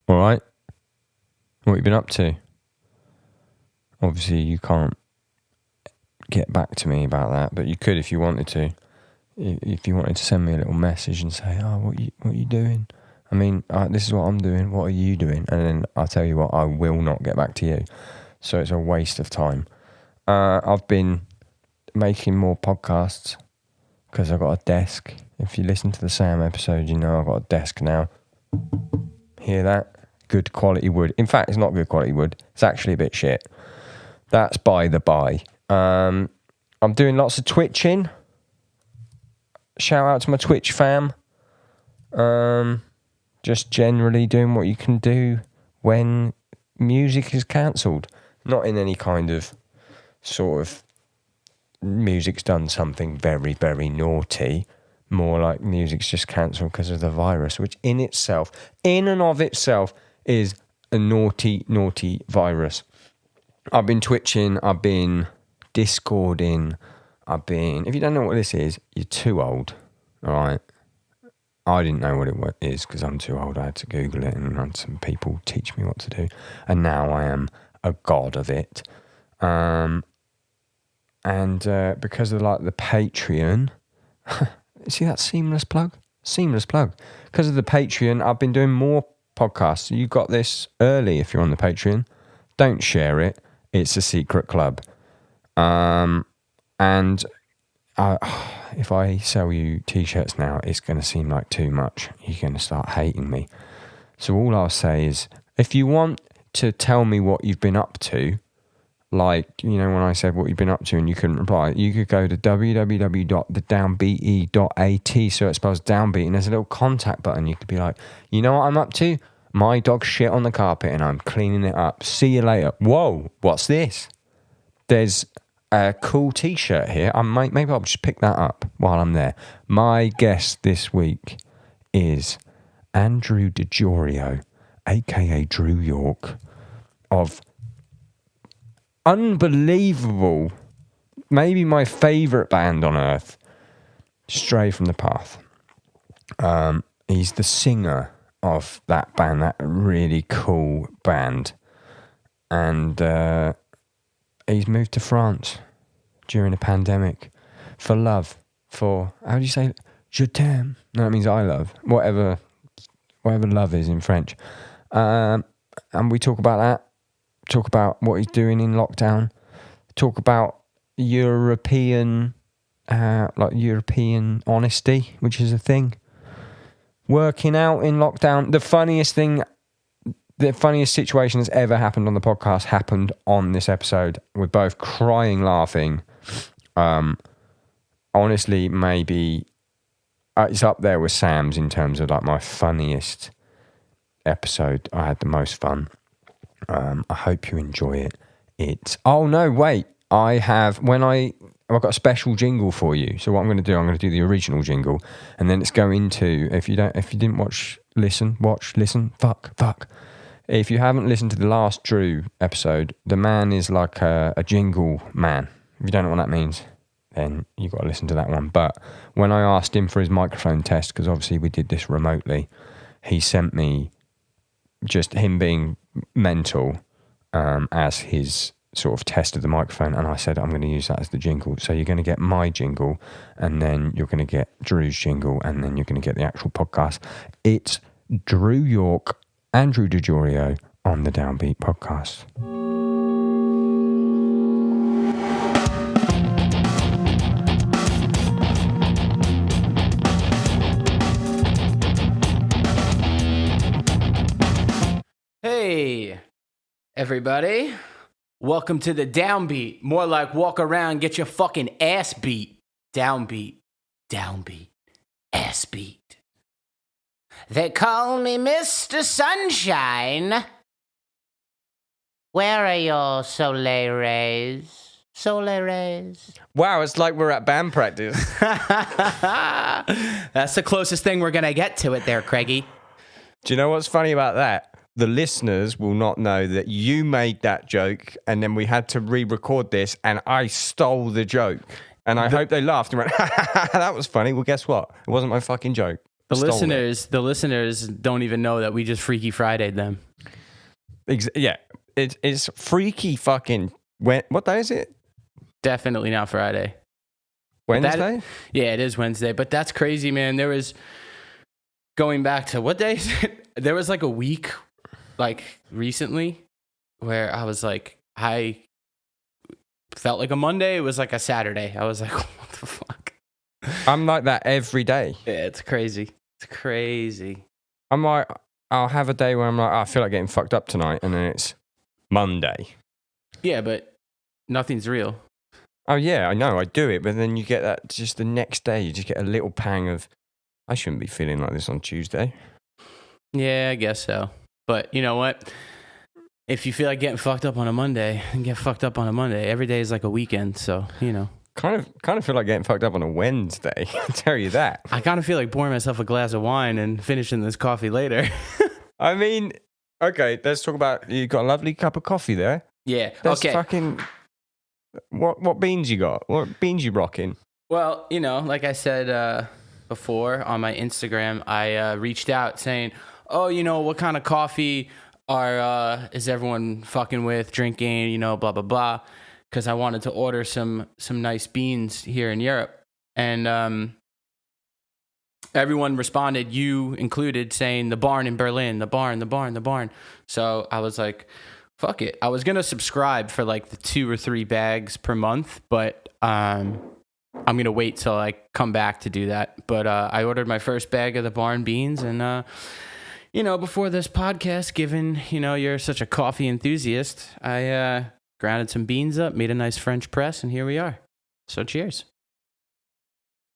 All right. What have you been up to? Obviously, you can't get back to me about that, but you could if you wanted to. If you wanted to send me a little message and say, "Oh, what you doing?" I mean, this is what I'm doing. What are you doing? And then I'll tell you what, I will not get back to you. So it's a waste of time. I've been making more podcasts because I've got a desk. If you listen to the Sam episode, you know I've got a desk now. Hear that? Good quality wood. In fact, it's not good quality wood. It's actually a bit shit. That's by the by. I'm doing lots of twitching. Shout out to my Twitch fam. Just generally doing what you can do when music is cancelled. Not in any kind of sort of music's done something very, very naughty. More like music's just cancelled because of the virus, which in and of itself, is a naughty, naughty virus. I've been twitching, I've been discording, if you don't know what this is, you're too old, all right? I didn't know what it is because I'm too old. I had to Google it and had some people teach me what to do. And now I am a god of it. And because of like the Patreon, see that seamless plug? Seamless plug. Because of the Patreon, I've been doing more podcasts. You got this early if you're on the Patreon. Don't share it. It's a secret club. If I sell you t-shirts now, it's going to seem like too much. You're going to start hating me. So all I'll say is, if you want to tell me what you've been up to, like, you know, when I said what you've been up to and you couldn't reply, you could go to www.thedownbeat.at, so it spells downbeat, and there's a little contact button. You could be like, you know what I'm up to? My dog shit on the carpet and I'm cleaning it up. See you later. Whoa, what's this? There's a cool t-shirt here. Maybe I'll just pick that up while I'm there. My guest this week is Andrew DiGiorio, aka Drew York, of unbelievable, maybe my favourite band on earth, Stray from the Path. He's the singer of that band, that really cool band. And he's moved to France during a pandemic for love. For, how do you say it? Je t'aime. No, it means I love. Whatever love is in French. And we talk about that. Talk about what he's doing in lockdown. Talk about European honesty, which is a thing. Working out in lockdown. The funniest situation that's ever happened on the podcast happened on this episode. We're both crying, laughing. Honestly, maybe it's up there with Sam's in terms of like my funniest episode. I had the most fun. I hope you enjoy it. Oh no, wait! I've got a special jingle for you. So what I'm going to do, I'm going to do the original jingle, and then it's going to, if you didn't listen. Fuck. If you haven't listened to the last Drew episode, the man is like a jingle man. If you don't know what that means, then you've got to listen to that one. But when I asked him for his microphone test, because obviously we did this remotely, he sent me just him being mental as his sort of test of the microphone, and I said I'm going to use that as the jingle. So you're going to get my jingle, and then you're going to get Drew's jingle, and then you're going to get the actual podcast. It's Drew York, Andrew DiGiorio on the Downbeat podcast. Hey, everybody. Welcome to the Downbeat. More like walk around, get your fucking ass beat. Downbeat, ass beat. They call me Mr. Sunshine. Where are your soleil rays? Soleil rays. Wow, it's like we're at band practice. That's the closest thing we're going to get to it there, Craigie. Do you know what's funny about that? The listeners will not know that you made that joke, and then we had to re-record this, and I stole the joke. And I hope they laughed and went, that was funny. Well, guess what? It wasn't my fucking joke. The listeners don't even know that we just Freaky Friday'd them. Yeah, it's freaky fucking. What day is it? Definitely not Friday. Wednesday? Yeah, it is Wednesday. But that's crazy, man. There was, going back to what day is it? There was like a week, like recently, where I was like, I felt like a Monday. It was like a Saturday. I was like, what the fuck? I'm like that every day. Yeah, it's crazy. It's crazy. I'm like, I'll have a day where I'm like, I feel like getting fucked up tonight, and then it's Monday. Yeah, but nothing's real. Oh yeah, I know, I do it, but then you get that just the next day, you just get a little pang of, I shouldn't be feeling like this on Tuesday. Yeah, I guess so. But you know what? If you feel like getting fucked up on a Monday, then get fucked up on a Monday. Every day is like a weekend, so you know. Kind of feel like getting fucked up on a Wednesday. I'll tell you that. I kind of feel like pouring myself a glass of wine and finishing this coffee later. I mean, okay, let's talk about, you got a lovely cup of coffee there. Yeah. That's okay. Fucking. What beans you got? What beans you rocking? Well, you know, like I said before on my Instagram, I reached out saying, "Oh, you know, what kind of coffee is everyone fucking with, drinking? You know, blah blah blah." Because I wanted to order some nice beans here in Europe, and everyone responded, you included, saying the barn in Berlin, the barn. So I was like, fuck it. I was gonna subscribe for like the 2 or 3 bags per month, but I'm gonna wait till I come back to do that. But I ordered my first bag of the barn beans, and you know, before this podcast, given you know you're such a coffee enthusiast, I grounded some beans up, made a nice French press, and here we are. So cheers.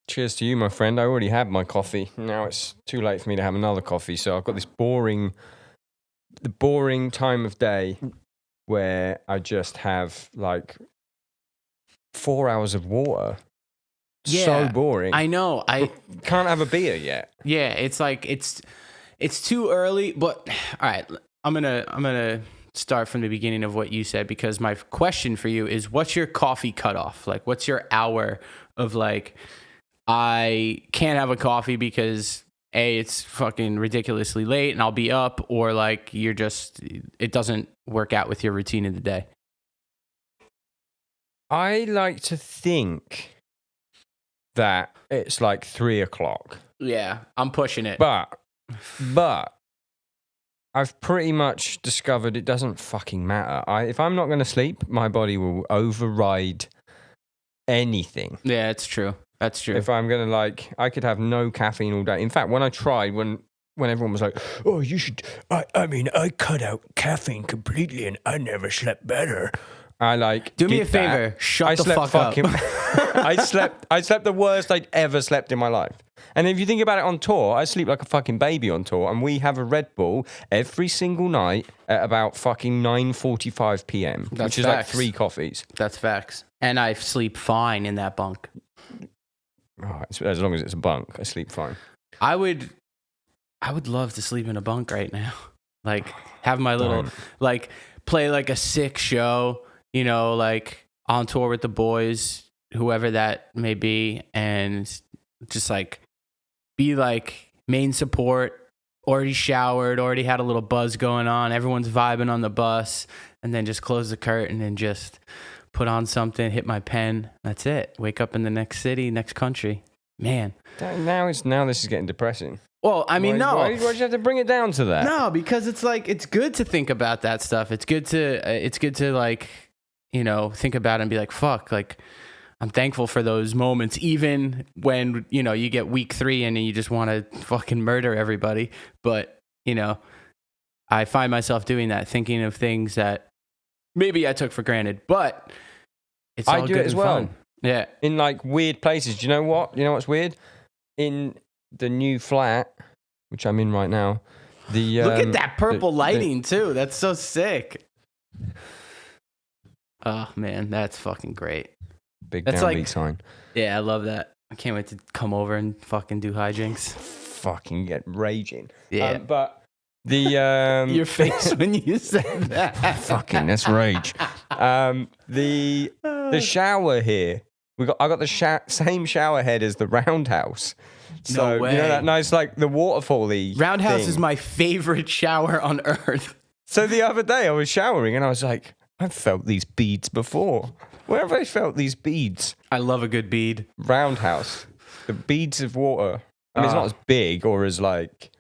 Cheers to you, my friend. I already had my coffee. Now it's too late for me to have another coffee. So I've got the boring time of day where I just have like 4 hours of water. Yeah, so boring. I know. I can't have a beer yet. Yeah, it's like it's too early. But all right, I'm gonna start from the beginning of what you said, because my question for you is, what's your coffee cutoff? Like, what's your hour of like, I can't have a coffee because A, it's fucking ridiculously late and I'll be up, or like it doesn't work out with your routine of the day? I like to think that it's like 3 o'clock. Yeah, I'm pushing it. But I've pretty much discovered it doesn't fucking matter. If I'm not going to sleep, my body will override anything. Yeah, it's true. That's true. If I'm going to I could have no caffeine all day. In fact, when I tried, when everyone was like, oh, you should, I cut out caffeine completely and I never slept better. Do me a favor, shut the fuck up. I slept the worst I'd ever slept in my life. And if you think about it, on tour, I sleep like a fucking baby on tour, and we have a Red Bull every single night at about fucking 9:45 p.m., which is like 3 coffees. That's facts. And I sleep fine in that bunk. Oh, as long as it's a bunk, I sleep fine. I would love to sleep in a bunk right now. Like, have my little, like, play like a sick show, you know, like on tour with the boys, whoever that may be, and just like be like main support, already showered, already had a little buzz going on, everyone's vibing on the bus, and then just close the curtain and just put on something, hit my pen. That's it. Wake up in the next city, next country. Man. Now this is getting depressing. Well, I mean, why do you have to bring it down to that? No, because it's like, it's good to think about that stuff. It's good to like, you know, think about it and be like, fuck, like, I'm thankful for those moments, even when, you know, you get week 3 and you just want to fucking murder everybody. But, you know, I find myself doing that, thinking of things that maybe I took for granted, but it's all I do good it as and well. fun. Yeah. In like weird places. Do you know what? You know what's weird? In the new flat, which I'm in right now, look at that purple lighting too. That's so sick. Oh man, that's fucking great. Big That's Downbeat sign. Yeah, I love that. I can't wait to come over and fucking do hijinks. Fucking get raging. Yeah. But the your face when you said that. Fucking, that's rage. The shower here I got the same shower head as the roundhouse. So, No way. you know that nice, like, the waterfall-y Roundhouse thing? is my favorite shower on earth. So the other day I was showering and I was like, I've felt these beads before. Where have I felt these beads? I love a good bead. Roundhouse. The beads of water. I mean, it's not as big or as, like,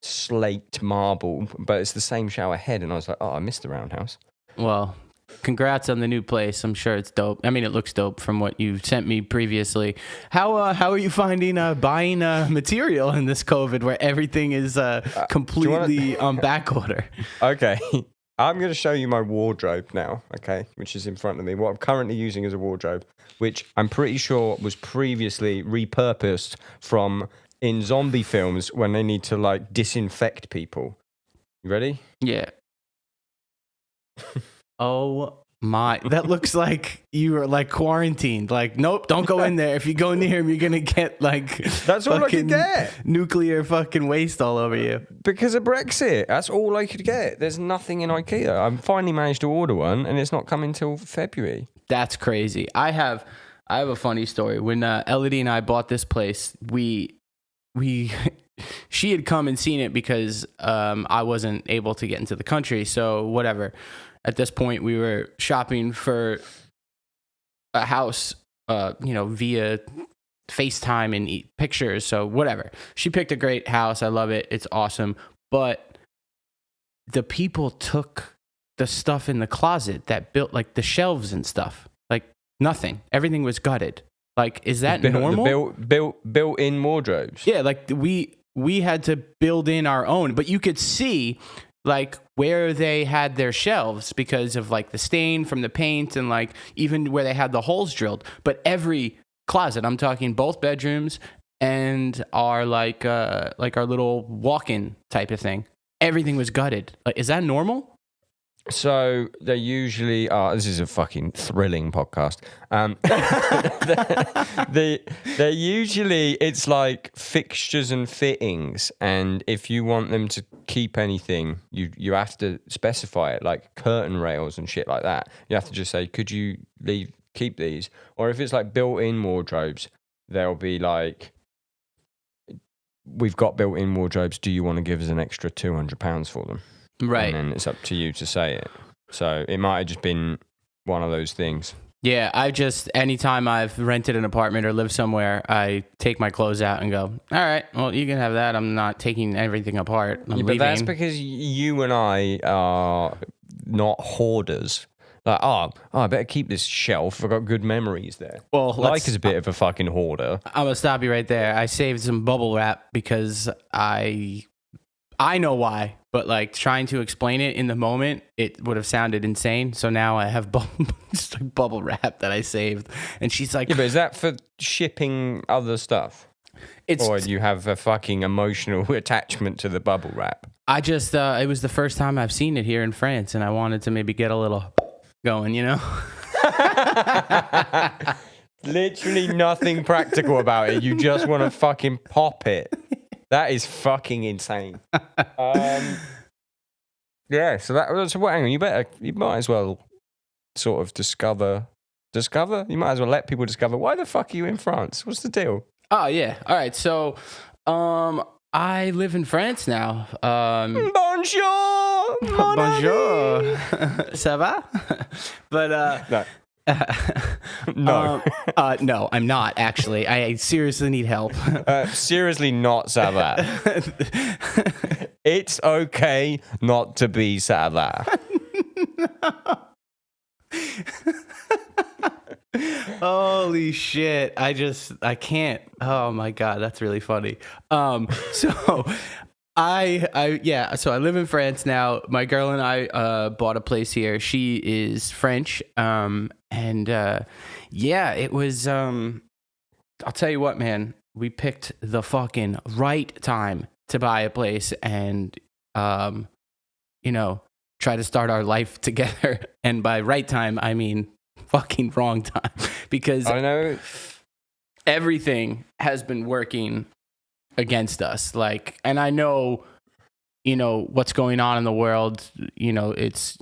slate marble, but it's the same shower head. And I was like, oh, I missed the roundhouse. Well, congrats on the new place. I'm sure it's dope. I mean, it looks dope from what you sent me previously. How are you finding buying material in this COVID where everything is completely on back order? Okay. I'm going to show you my wardrobe now, okay, which is in front of me. What I'm currently using as a wardrobe, which I'm pretty sure was previously repurposed from in zombie films when they need to, like, disinfect people. You ready? Yeah. Oh my, that looks like you are like quarantined. Like, nope, don't go in there. If you go near him, you're gonna get like That's all I could get. Nuclear fucking waste all over you. Because of Brexit. That's all I could get. There's nothing in IKEA. I finally managed to order one and it's not coming till February. That's crazy. I have a funny story. When Elodie and I bought this place, we she had come and seen it because I wasn't able to get into the country. So whatever. At this point, we were shopping for a house, via FaceTime and pictures. So whatever. She picked a great house. I love it. It's awesome. But the people took the stuff in the closet that built like the shelves and stuff. Like nothing. Everything was gutted. Like, is that normal? Built-in wardrobes. Yeah, like we had to build in our own, but you could see like where they had their shelves because of like the stain from the paint and like even where they had the holes drilled. But every closet, I'm talking both bedrooms and our like our little walk-in type of thing, everything was gutted. Like, is that normal? So they usually are. This is a fucking thrilling podcast. They're usually, it's like fixtures and fittings, and if you want them to keep anything, you have to specify it, like curtain rails and shit like that. You have to just say, could you keep these? Or if it's like built-in wardrobes, they'll be like, we've got built-in wardrobes. Do you want to give us an extra £200 for them? Right. And then it's up to you to say it. So it might have just been one of those things. Yeah, anytime I've rented an apartment or lived somewhere, I take my clothes out and go, all right, well, you can have that. I'm not taking everything apart. I'm leaving. But that's because you and I are not hoarders. Like, I better keep this shelf. I've got good memories there. Well, Like is a bit of a fucking hoarder. I'm going to stop you right there. I saved some bubble wrap because I know why, but like trying to explain it in the moment, it would have sounded insane. So now I have just like bubble wrap that I saved. And she's like, yeah, but is that for shipping other stuff? Or do you have a fucking emotional attachment to the bubble wrap? I just, it was the first time I've seen it here in France and I wanted to maybe get a little going, you know? Literally nothing practical about it. You just want to fucking pop it. That is fucking insane. Yeah, so hang on, you might as well sort of discover? You might as well let people discover, why the fuck are you in France? What's the deal? Oh, yeah. All right, so I live in France now. Bonjour! Bonjour. Ça va? But, no. No. No, I'm not actually. I seriously need help. Seriously not ça va. It's okay not to be ça va. Holy shit. I can't. Oh my God, that's really funny. So I live in France now. My girl and I bought a place here. She is French. It was I'll tell you what, man. We picked the fucking right time to buy a place and try to start our life together. And by right time, I mean fucking wrong time, because I know everything has been working against us. Like, and I know, what's going on in the world. It's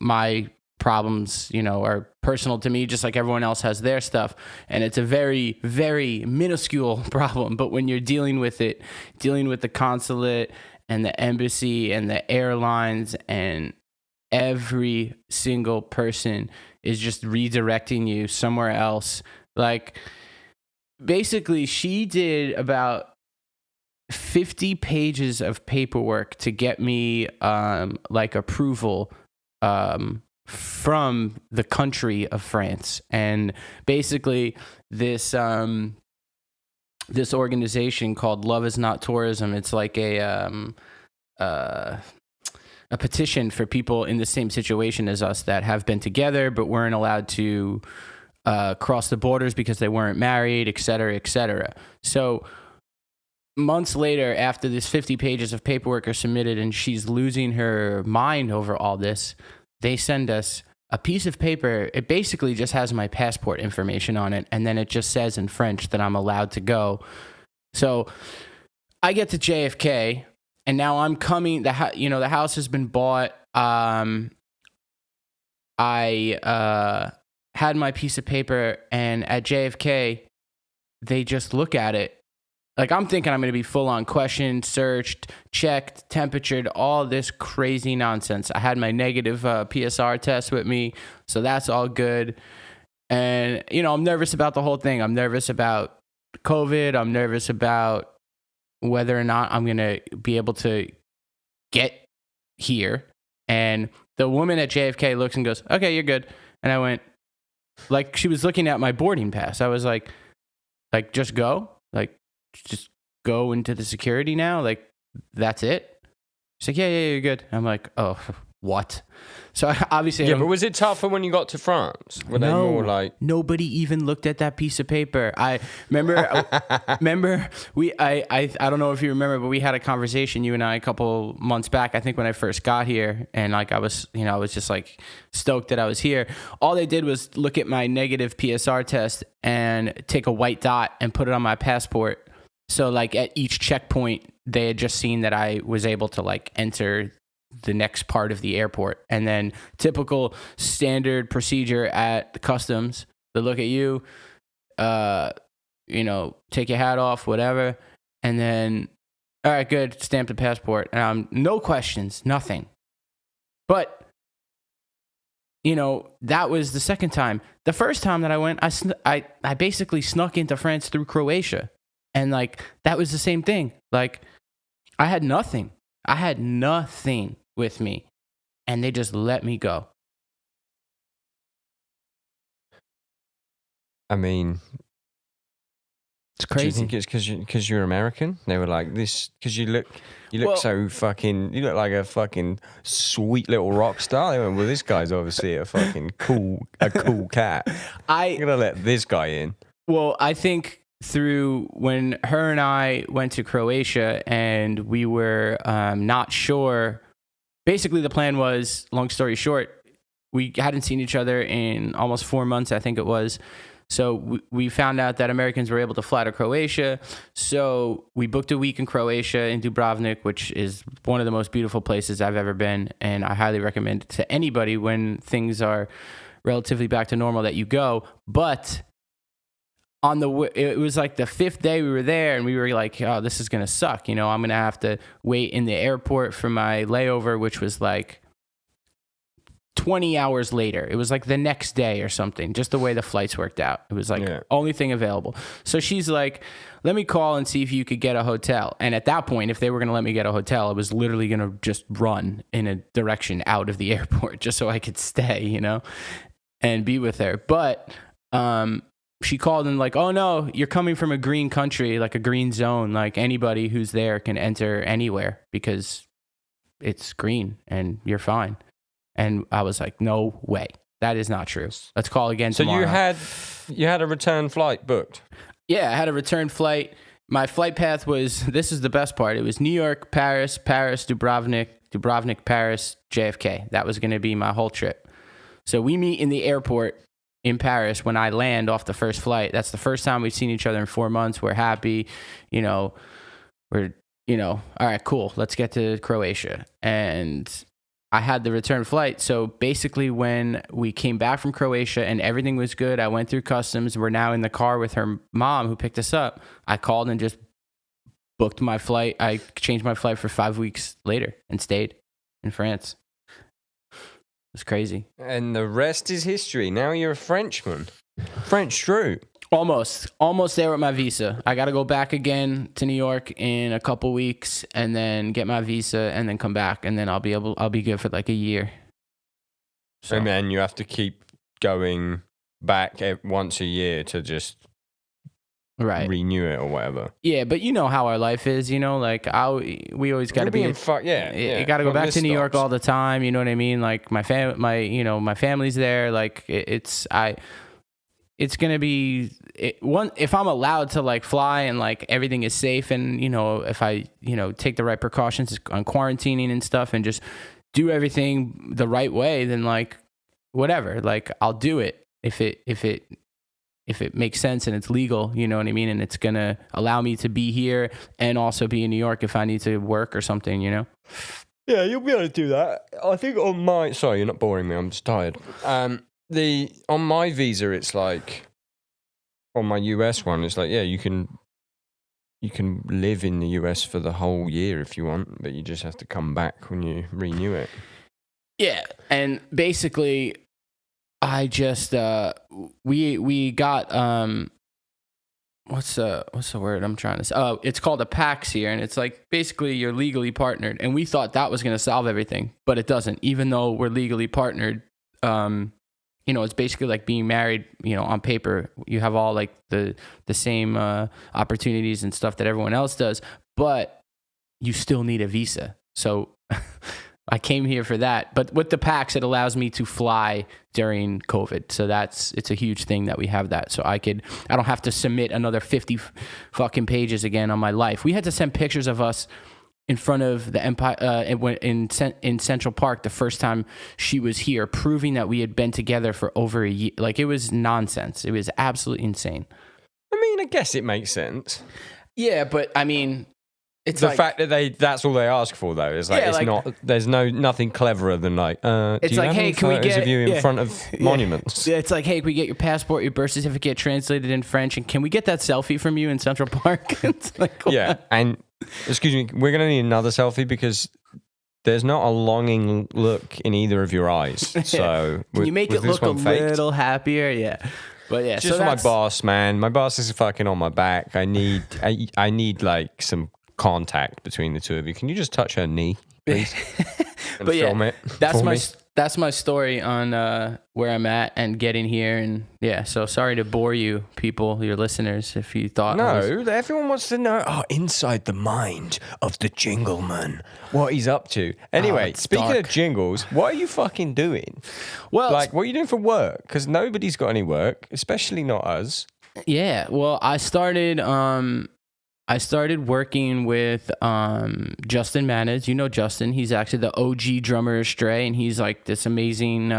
my problems, are personal to me, just like everyone else has their stuff. And it's a very, very minuscule problem. But when you're dealing with the consulate and the embassy and the airlines, and every single person is just redirecting you somewhere else. Like, basically, she did about 50 pages of paperwork to get me approval from the country of France. And basically this organization called Love Is Not Tourism, it's like a petition for people in the same situation as us that have been together but weren't allowed to cross the borders because they weren't married, et cetera, et cetera. So months later, after this 50 pages of paperwork are submitted and she's losing her mind over all this, they send us a piece of paper. It basically just has my passport information on it, and then it just says in French that I'm allowed to go. So I get to JFK, and now I'm coming. The house has been bought. I had my piece of paper, and at JFK, they just look at it. Like, I'm thinking I'm going to be full on questioned, searched, checked, temperatured, all this crazy nonsense. I had my negative PSR test with me, so that's all good. And, I'm nervous about the whole thing. I'm nervous about COVID. I'm nervous about whether or not I'm going to be able to get here. And the woman at JFK looks and goes, "Okay, you're good." And I went, like, she was looking at my boarding pass. I was like, just go? Like, just go into the security now? Like, that's it? She's like, yeah, you're good. I'm like, oh, what? So obviously, yeah, but was it tougher when you got to France? Were they more like, nobody even looked at that piece of paper? I remember, I don't know if you remember, but we had a conversation, you and I, a couple months back. I think when I first got here, and like I was just like stoked that I was here. All they did was look at my negative PSR test and take a white dot and put it on my passport. So like at each checkpoint, they had just seen that I was able to like enter the next part of the airport. And then typical standard procedure at the customs, they look at you, take your hat off, whatever. And then, all right, good, stamp the passport. No questions, nothing. But, that was the second time. The first time that I went, I basically snuck into France through Croatia. And like, that was the same thing. Like, I had nothing with me, and they just let me go. I mean, it's crazy. Do you think it's because you're American? They were like this because you look so fucking. You look like a fucking sweet little rock star. They went, well, this guy's obviously a fucking cool cat. I'm gonna let this guy in. Well, I think through when her and I went to Croatia and we were not sure. Basically, the plan was, long story short, we hadn't seen each other in almost 4 months, I think it was. So we found out that Americans were able to fly to Croatia. So we booked a week in Croatia, in Dubrovnik, which is one of the most beautiful places I've ever been. And I highly recommend it to anybody when things are relatively back to normal that you go. But it was like the 5th day we were there, and we were like, oh, this is going to suck. I'm going to have to wait in the airport for my layover, which was like 20 hours later. It was like the next day or something, just the way the flights worked out. It was like only thing available. So she's like, let me call and see if you could get a hotel. And at that point, if they were going to let me get a hotel, I was literally going to just run in a direction out of the airport just so I could stay, and be with her. But, she called and like, oh no, you're coming from a green country, like a green zone. Like anybody who's there can enter anywhere because it's green and you're fine. And I was like, no way. That is not true. Let's call again tomorrow. So you had a return flight booked? Yeah, I had a return flight. My flight path was, this is the best part. It was New York, Paris, Dubrovnik, Paris, JFK. That was going to be my whole trip. So we meet in the airport in Paris when I land off the first flight. That's the first time we've seen each other in 4 months. We're happy, we're, all right, cool. Let's get to Croatia. And I had the return flight. So basically, when we came back from Croatia and everything was good, I went through customs. We're now in the car with her mom who picked us up. I called and just booked my flight. I changed my flight for 5 weeks later and stayed in France. It's crazy. And the rest is history. Now you're a Frenchman. French true. Almost there with my visa. I got to go back again to New York in a couple weeks and then get my visa and then come back and then I'll be good for like a year. So. And then you have to keep going back once a year to just renew it or whatever. Yeah, but you know how our life is, like we always got to be in you got to go back to New York all the time, you know what I mean? Like my family's there, like it's going to be if I'm allowed to like fly and like everything is safe and, if I, take the right precautions on quarantining and stuff and just do everything the right way, then like whatever, like I'll do it if it makes sense and it's legal, you know what I mean? And it's going to allow me to be here and also be in New York if I need to work or something, Yeah, you'll be able to do that. I think sorry, you're not boring me. I'm just tired. On my visa, it's like, on my US one, it's like, yeah, you can live in the US for the whole year if you want, but you just have to come back when you renew it. Yeah, and basically, I just we got what's the word I'm trying to say? Oh, it's called a PAX here, and it's like basically you're legally partnered, and we thought that was going to solve everything, but it doesn't. Even though we're legally partnered, it's basically like being married, on paper. You have all like the same opportunities and stuff that everyone else does, but you still need a visa. So I came here for that. But with the PAX, it allows me to fly during COVID. So it's a huge thing that we have that. So I don't have to submit another 50 fucking pages again on my life. We had to send pictures of us in front of the Empire in Central Park the first time she was here, proving that we had been together for over a year. Like, it was nonsense. It was absolutely insane. I mean, I guess it makes sense. Yeah, but I mean, it's the fact that that's all they ask for, though, is like, there's nothing cleverer than like, it's like, hey, can we get of you in front of monuments? Yeah, it's like, hey, can we get your passport, your birth certificate translated in French, and can we get that selfie from you in Central Park? It's like, yeah, and excuse me, we're going to need another selfie because there's not a longing look in either of your eyes. So can you make it look a little happier? Yeah. But yeah, just for my boss, man. My boss is fucking on my back. I need like some contact between the two of you. Can you just touch her knee, please? But film it. That's my story on where I'm at and getting here. And yeah, so sorry to bore you people, your listeners, if you thought. No, everyone wants to know, inside the mind of the jingleman, what he's up to. Anyway, speaking of jingles, what are you fucking doing? Well, like, what are you doing for work? Because nobody's got any work, especially not us. Yeah, well, I started working with Justin Manez. You know Justin. He's actually the OG drummer of Stray, and he's like this amazing.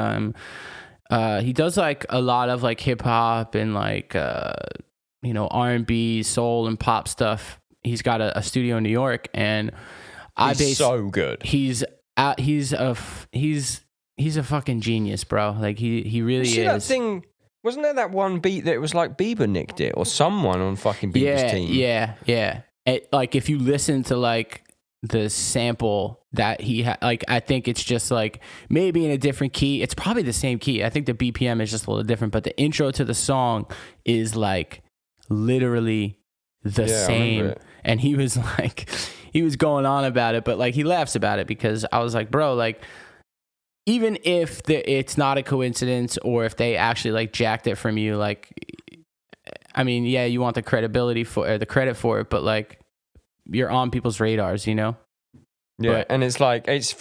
He does like a lot of like hip hop and like R&B, soul, and pop stuff. He's got a studio in New York, and he's so good. He's a fucking genius, bro. Like he really is. That thing. Wasn't there that one beat that it was like Bieber nicked it or someone on fucking Bieber's team? Yeah. Like if you listen to like the sample that he had, like I think it's just like maybe in a different key. It's probably the same key. I think the BPM is just a little different, but the intro to the song is like literally the same. And he was going on about it, but like he laughs about it because I was like, bro, like, even if it's not a coincidence or if they actually like jacked it from you, like, I mean, yeah, you want the credibility or the credit for it, but like you're on people's radars, Yeah. And it's like, it's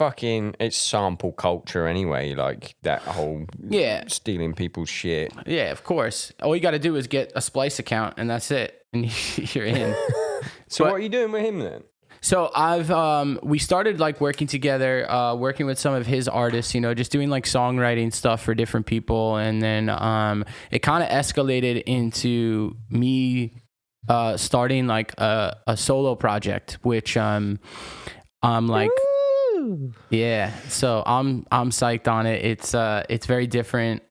sample culture anyway. Like that whole stealing people's shit. Yeah, of course. All you got to do is get a Splice account and that's it. And you're in. So what are you doing with him then? So we started like working together, working with some of his artists, just doing like songwriting stuff for different people. And then it kind of escalated into me starting like a solo project, which I'm like, Yeah, so I'm psyched on it. It's very different.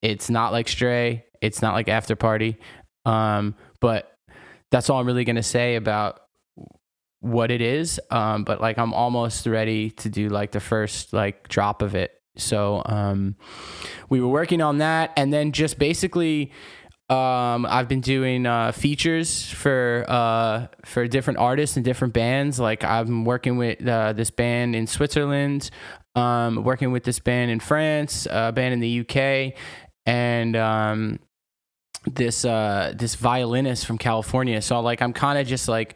It's not like Stray. It's not like After Party. But that's all I'm really gonna say about what it is. But like I'm almost ready to do like the first like drop of it. So we were working on that, and then just basically I've been doing features for different artists and different bands. Like I'm working with this band in Switzerland, working with this band in France, a band in the UK, and this violinist from California. So like I'm kind of just like,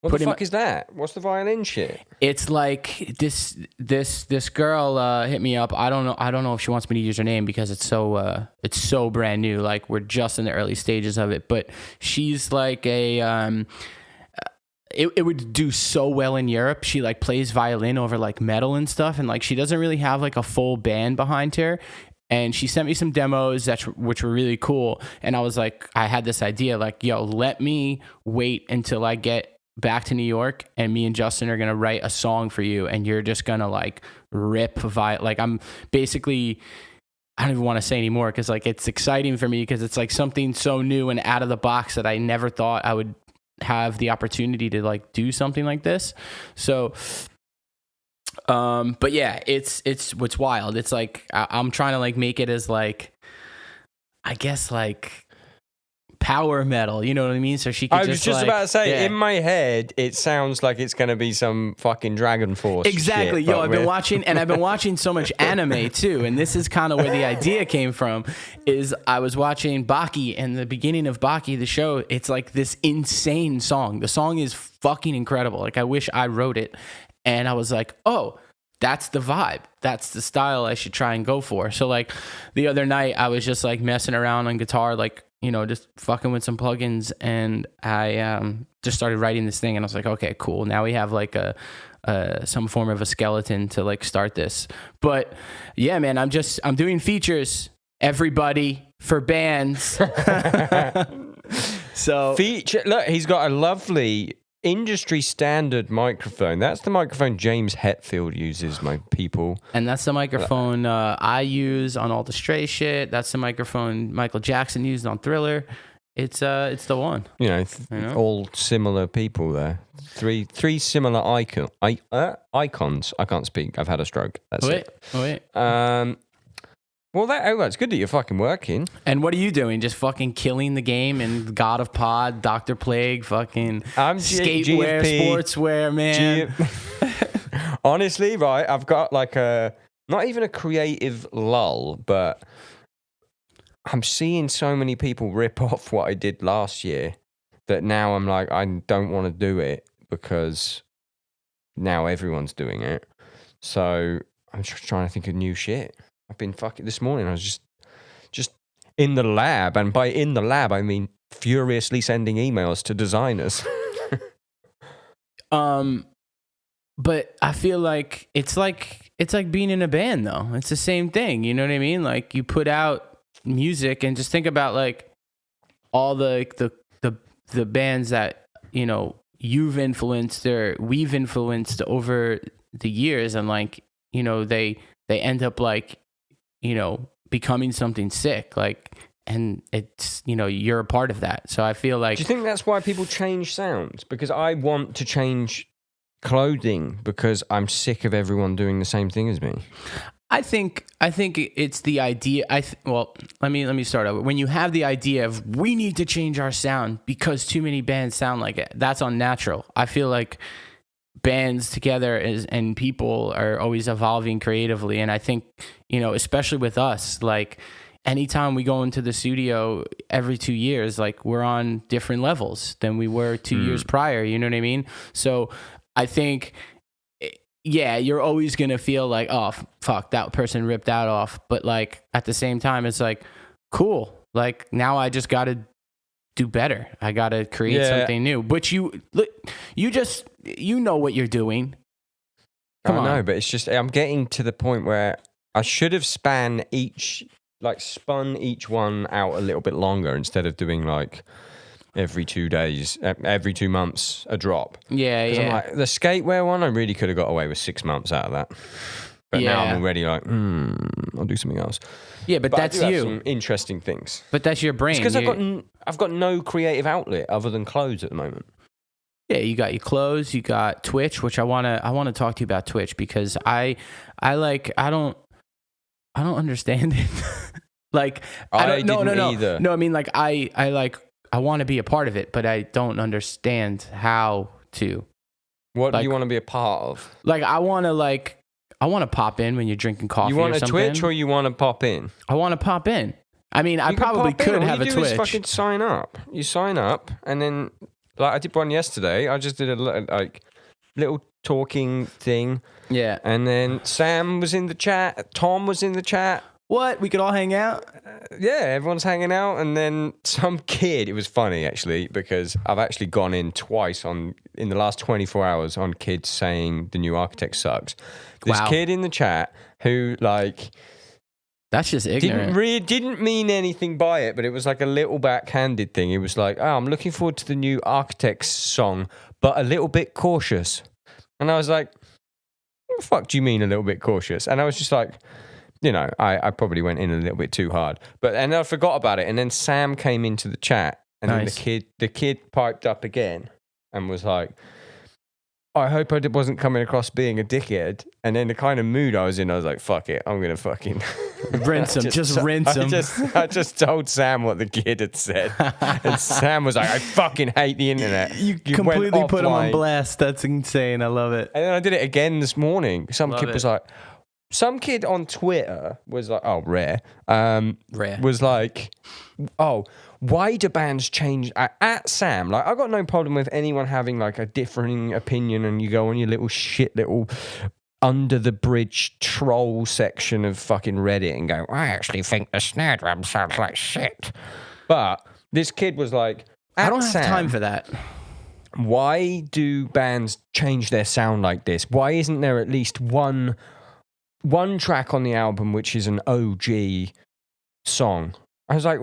what the fuck is that? What's the violin shit? it's like this girl hit me up. I don't know if she wants me to use her name because it's so brand new. Like we're just in the early stages of it. But she's like it would do so well in Europe. She like plays violin over like metal and stuff, and like she doesn't really have like a full band behind her. And she sent me some demos which were really cool. And I was like, I had this idea like, yo, let me wait until I get back to New York, and me and Justin are gonna write a song for you, and you're just gonna like rip like I'm basically, I don't even want to say anymore because like it's exciting for me because it's like something so new and out of the box that I never thought I would have the opportunity to like do something like this. So but yeah, it's what's wild. It's like I'm trying to like make it as like, I guess like power metal, you know what I mean? So she could I was just like, about to say, yeah. in my head, it sounds like it's going to be some fucking Dragon Force. Exactly. Shit, Yo, I've been watching so much anime too. And this is kind of where the idea came from, is I was watching Baki, and the beginning of Baki, the show, it's like this insane song. The song is fucking incredible. Like I wish I wrote it. And I was like, oh, that's the vibe. That's the style I should try and go for. So like the other night I was just like messing around on guitar, like, you know, just fucking with some plugins, and I just started writing this thing, and I was like, okay, cool. Now we have like some form of a skeleton to like start this. But yeah, man, I'm doing features, everybody, for bands. So feature. Look, he's got a lovely industry standard microphone. That's the microphone James Hetfield uses, my people. And that's the microphone I use on all the Stray shit. That's the microphone Michael Jackson used on Thriller. It's the one. You know, all similar people there. Three similar icons. I can't speak. I've had a stroke. That's it. Wait. Well, it's good that you're fucking working. And what are you doing? Just fucking killing the game and God of Pod, Dr. Plague, fucking skatewear, sportswear, man. Honestly, right, I've got like not even a creative lull, but I'm seeing so many people rip off what I did last year that now I'm like, I don't want to do it because now everyone's doing it. So I'm just trying to think of new shit. I've been this morning I was just in the lab, and by in the lab I mean furiously sending emails to designers. But I feel like it's like being in a band though. It's the same thing, you know what I mean? Like you put out music, and just think about like all the bands that, you know, you've influenced or we've influenced over the years, and like, you know, they end up like, you know, becoming something sick, like, and it's, you know, you're a part of that. So I feel like, do you think that's why people change sounds? Because I want to change clothing because I'm sick of everyone doing the same thing as me. I think it's the idea. Well, let me start over. When you have the idea of we need to change our sound because too many bands sound like it, that's unnatural. I feel like bands together and people are always evolving creatively, and I think, you know, especially with us, like anytime we go into the studio every 2 years, like we're on different levels than we were 2 years prior, you know what I mean? So I think, yeah, you're always gonna feel like, oh fuck, that person ripped that off, but like at the same time it's like, cool, like now I just gotta do better. I gotta create something new. But you know what you're doing. Come on. I know, but it's just I'm getting to the point where I should have spun each one out a little bit longer instead of doing like every 2 days, every 2 months, a drop. Yeah, yeah. I'm like, the skatewear one, I really could have got away with 6 months out of that. But now I'm already like, I'll do something else. Yeah, but that's I do you. have some interesting things. But that's your brain. Because I've got no creative outlet other than clothes at the moment. Yeah, you got your clothes, you got Twitch, which I wanna talk to you about Twitch because I don't understand it. Like I don't either. No, I mean like I want to be a part of it, but I don't understand how to. What do you want to be a part of? Like I want to pop in when you're drinking coffee. You want or a something. Twitch or you want to pop in? I want to pop in. I mean, I probably could have a Twitch. All you do is fucking sign up. You sign up, and then like I did one yesterday. I just did a little talking thing. Yeah. And then Sam was in the chat. Tom was in the chat. What? We could all hang out? Yeah, everyone's hanging out. And then some kid, it was funny actually, because I've actually gone in twice in the last 24 hours on kids saying the new architect sucks. This kid in the chat who like... That's just ignorant. Didn't mean anything by it, but it was like a little backhanded thing. It was like, I'm looking forward to the new architect's song, but a little bit cautious. And I was like, what the fuck do you mean a little bit cautious? And I was just like... I probably went in a little bit too hard, and I forgot about it. And then Sam came into the chat, and then the kid piped up again and was like, "I hope I wasn't coming across being a dickhead." And then the kind of mood I was in, I was like, "Fuck it, I'm gonna fucking rinse him, rinse him." I just told Sam what the kid had said, and Sam was like, "I fucking hate the internet." You completely put him on blast. That's insane. I love it. And then I did it again this morning. Some kid on Twitter was like, rare. Was like, why do bands change? At Sam, like, I got no problem with anyone having like a differing opinion, and you go on your little under the bridge troll section of fucking Reddit and go, I actually think the snare drum sounds like shit. But this kid was like, I don't have time for that. Why do bands change their sound like this? Why isn't there at least one track on the album which is an OG song? I was like,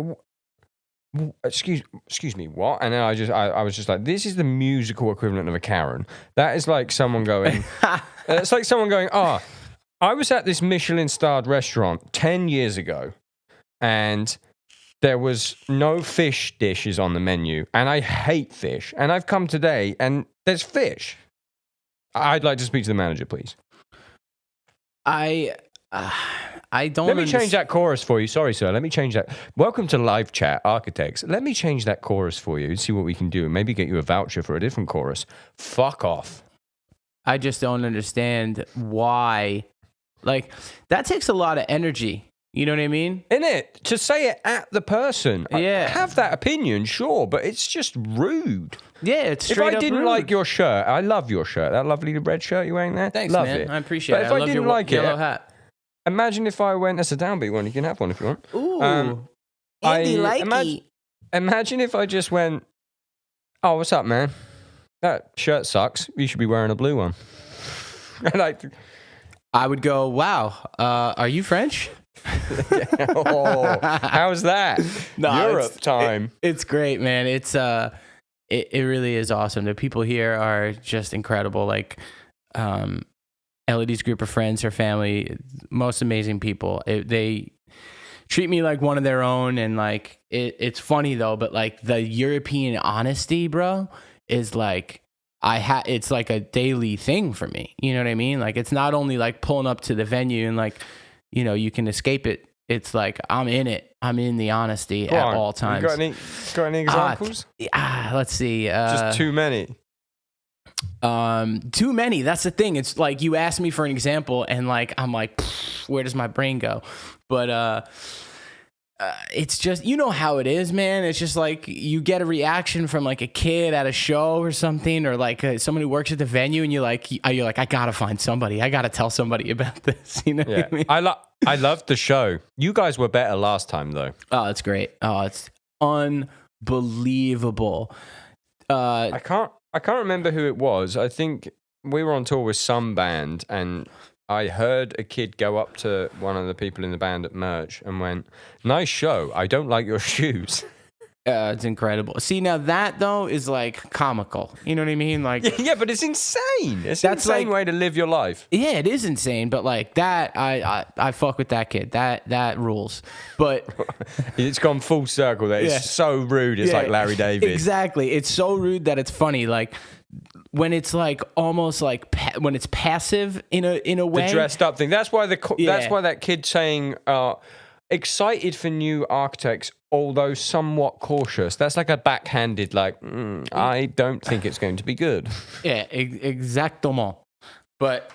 excuse me, what? And then I was just like, this is the musical equivalent of a Karen. That is like someone going, it's like someone going, I was at this Michelin-starred restaurant 10 years ago, and there was no fish dishes on the menu, and I hate fish, and I've come today, and there's fish. I'd like to speak to the manager, please. I don't. Let me change that chorus for you. Sorry, sir. Let me change that. Welcome to live chat, architects. Let me change that chorus for you and see what we can do, and maybe get you a voucher for a different chorus. Fuck off. I just don't understand why. Like, that takes a lot of energy. You know what I mean? Innit? To say it at the person. Yeah. I have that opinion, sure, but it's just rude. Yeah, it's straight up If I didn't rude. like your shirt, I love your shirt. That lovely red shirt you're wearing there. Thanks, love man. it. I appreciate it. But if I didn't like yellow hat. Imagine if I went as a Downbeat one. You can have one if you want. Ooh. Andy likey. Imagine if I just went, oh, what's up, man? That shirt sucks. You should be wearing a blue one. And I would go, wow, are you French? Oh, how's that? No, Europe time. It's great, man. It's it really is awesome. The people here are just incredible. Like, Elodie's group of friends, her family, most amazing people. They treat me like one of their own, and like it's funny though, but like the European honesty, bro, is like it's like a daily thing for me. You know what I mean? Like, it's not only like pulling up to the venue and like, you know, you can escape it. It's like I'm in it. I'm in the honesty at all times. You got any examples? Let's see. Just too many. Too many. That's the thing. It's like you ask me for an example, and like I'm like, where does my brain go? But it's just, you know how it is, man. It's just like you get a reaction from like a kid at a show or something, or like someone who works at the venue, and you're like, I gotta find somebody. I gotta tell somebody about this. You know what I mean? I loved the show. You guys were better last time, though. Oh, it's great. Oh, it's unbelievable. I can't remember who it was. I think we were on tour with some band, and I heard a kid go up to one of the people in the band at merch and went, "Nice show. I don't like your shoes." It's incredible. See, now that though is like comical. You know what I mean? Like, Yeah, but it's insane. It's an That's insane like- way to live your life. yeah, it is insane. But like that, I fuck with that kid. That rules. But It's gone full circle there. It's Yeah. so rude. It's yeah, like Larry David. Exactly. It's so rude that it's funny. Like when it's like almost like when it's passive in a way. The dressed up thing. That's why Yeah. that's why that kid saying excited for new architects, although somewhat cautious. That's like a backhanded, like, I don't think it's going to be good. Yeah, exactement. But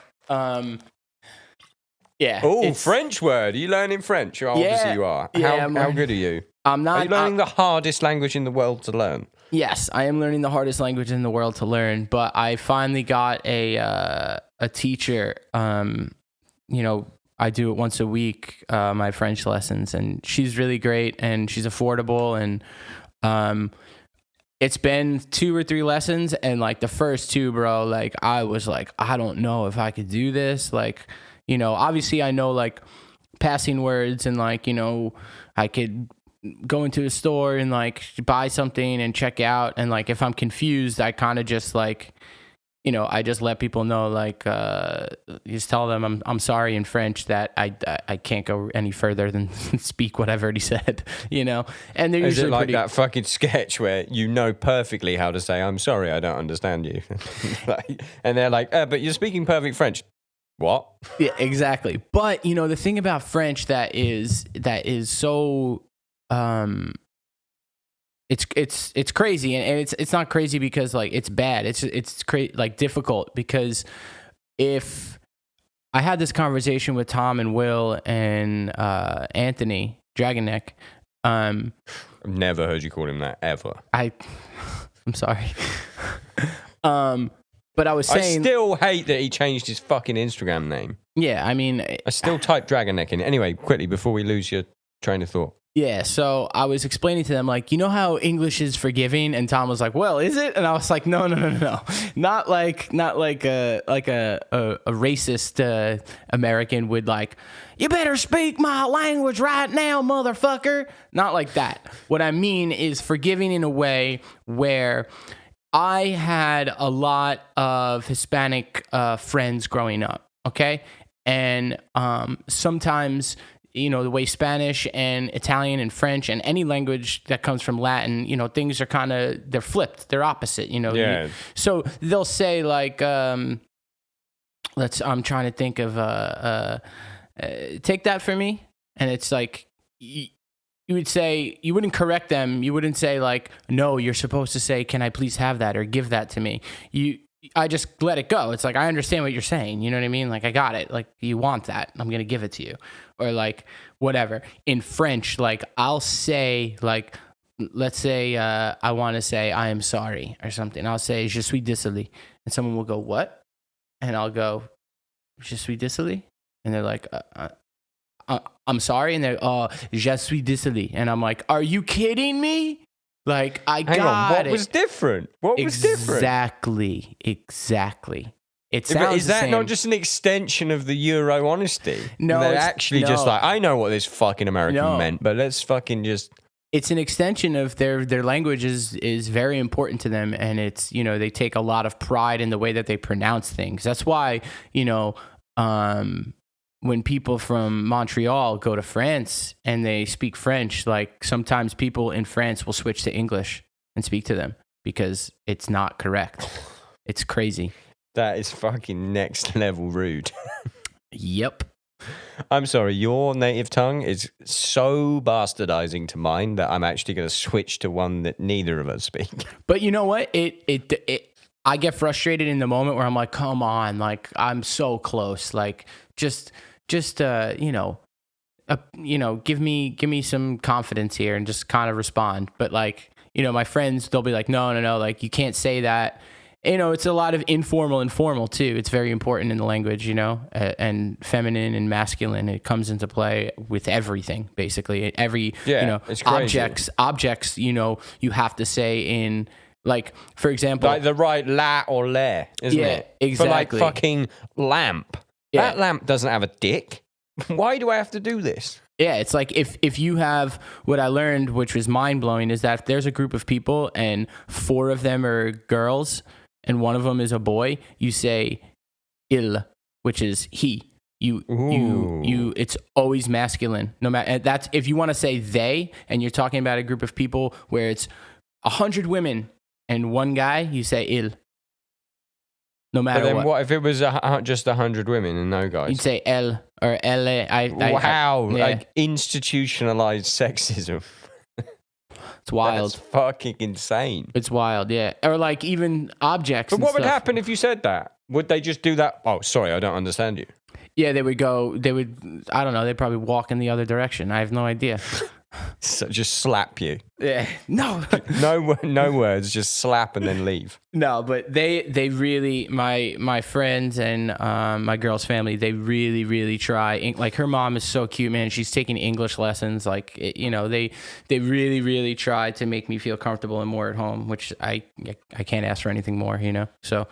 yeah. Oh, French word. Are you learning French? Obviously Yeah, you are. yeah, How good are you? I'm not. Are you learning the hardest language in the world to learn? Yes, I am learning the hardest language in the world to learn. But I finally got a teacher. You know, I do it once a week, my French lessons, and she's really great and she's affordable. And it's been 2 or 3 lessons, and like the first 2, bro, like I was like, I don't know if I could do this. Like, you know, obviously I know like passing words, and like, you know, I could go into a store and like buy something and check out, and like if I'm confused, I kind of just like, you know, I just let people know, like, just tell them I'm sorry in French that I can't go any further than speak what I've already said, you know. And they're Is usually it like pretty, that fucking sketch where you know perfectly how to say, I'm sorry, I don't understand you? And they're like, but you're speaking perfect French. What? Yeah, exactly. But you know, the thing about French that is so it's crazy, and it's not crazy because like it's bad. It's like difficult, because if I had this conversation with Tom and Will and Anthony Dragonneck, I've never heard you call him that ever. I'm sorry. But I was saying, I still hate that he changed his fucking Instagram name. yeah, I mean, I still type Dragonneck in. Anyway, quickly before we lose your train of thought. yeah, so I was explaining to them, like, you know how English is forgiving, and Tom was like, "Well, is it?" And I was like, "No, not like a racist American would like, you better speak my language right now, motherfucker." Not like that. What I mean is forgiving in a way where I had a lot of Hispanic friends growing up, okay, and sometimes, you know, the way Spanish and Italian and French and any language that comes from Latin, you know, things are they're flipped, they're opposite, you know. Yeah. So they'll say like, I'm trying to think of, take that for me. And it's like, you would say, you wouldn't correct them. You wouldn't say like, no, you're supposed to say, can I please have that, or give that to me. I just let it go. It's like, I understand what you're saying. You know what I mean? Like, I got it. Like, you want that, I'm going to give it to you. Or like, whatever. In French, like, I'll say, like, let's say I want to say, I am sorry or something. I'll say, je suis désolé. And someone will go, what? And I'll go, je suis désolé. And they're like, I'm sorry. And they're, je suis désolé. And I'm like, are you kidding me? Like, I Hang got on, what it. was different? What was different? Exactly. It sounds Is that the same. not just an extension of the Euro honesty? No, they're it's- actually just no. like, I know what this fucking American No. meant, but let's fucking just. It's an extension of their language is very important to them, and it's, you know, they take a lot of pride in the way that they pronounce things. That's why, you know, when people from Montreal go to France and they speak French, like sometimes people in France will switch to English and speak to them because it's not correct. It's crazy. That is fucking next level rude. Yep. I'm sorry, your native tongue is so bastardizing to mine that I'm actually going to switch to one that neither of us speak. But you know what? I get frustrated in the moment where I'm like, come on, like I'm so close. Like just you know, give me some confidence here and just kind of respond. But like, you know, my friends, they'll be like, no, like you can't say that. You know, it's a lot of informal too. It's very important in the language, you know, and feminine and masculine. It comes into play with everything, basically. You know, it's crazy. objects, you know, you have to say in, like, for example, Like the right la or le, isn't it? Exactly. For like fucking lamp. Yeah. That lamp doesn't have a dick. Why do I have to do this? Yeah, it's like if you have what I learned, which was mind blowing, is that if there's a group of people and 4 of them are girls and 1 of them is a boy, you say il, which is he. You. It's always masculine. No matter that's if you want to say they, and you're talking about a group of people where it's 100 women and 1 guy, you say il. No matter but then what. What if it was just 100 women and no guys? You'd say elle or elle. Wow, yeah. like institutionalized sexism. It's wild. That's fucking insane. It's wild, yeah. Or like even objects. But and what would stuff. happen if you said that? Would they just do that? Oh, sorry, I don't understand you. Yeah, they would, I don't know, they'd probably walk in the other direction. I have no idea. So just slap you. Yeah. No. No words, just slap and then leave. No, but they really, my friends and my girl's family, they really, really try. Like her mom is so cute, man. She's taking English lessons. Like, they really, really try to make me feel comfortable and more at home, which I can't ask for anything more, So,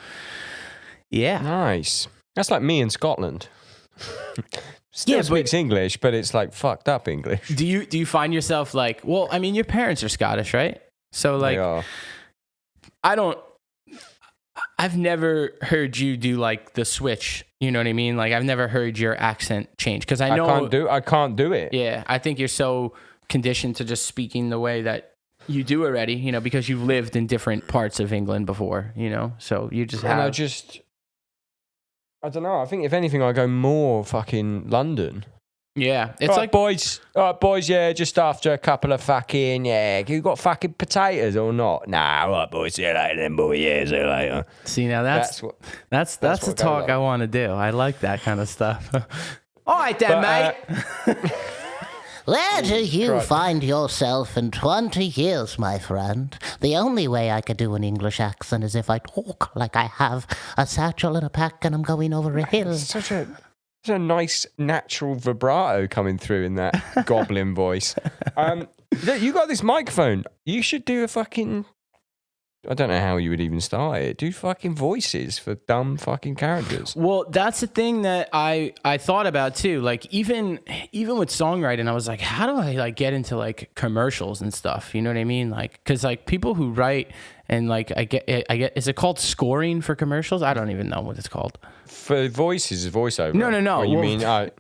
yeah. Nice. That's like me in Scotland. Still speaks English, but it's like fucked up English. Do you find yourself like, well, I mean, your parents are Scottish, right? So like, I've never heard you do like the switch. You know what I mean? Like I've never heard your accent change because I know I can't do it. Yeah, I think you're so conditioned to just speaking the way that you do already. Because you've lived in different parts of England before. So you just have. And I don't know. I think if anything, I go more fucking London. Yeah, it's like boys. All right, boys. Yeah, just after a couple of fucking you got fucking potatoes or not? Nah, all right, boys. See you later, then, boy. Yeah, see you later. See now that's the talk I want to do. I like that kind of stuff. All right, then, mate. Where do you find yourself in 20 years, my friend? The only way I could do an English accent is if I talk like I have a satchel and a pack and I'm going over a hill. Such a nice natural vibrato coming through in that goblin voice. You got this microphone. You should do a fucking... I don't know how you would even start it. Do fucking voices for dumb fucking characters. Well, that's the thing that I thought about too. Like even with songwriting, I was like, how do I like get into like commercials and stuff? You know what I mean? Like, cause like people who write and like I get, is it called scoring for commercials? I don't even know what it's called. For voices, voiceover. No. Or you mean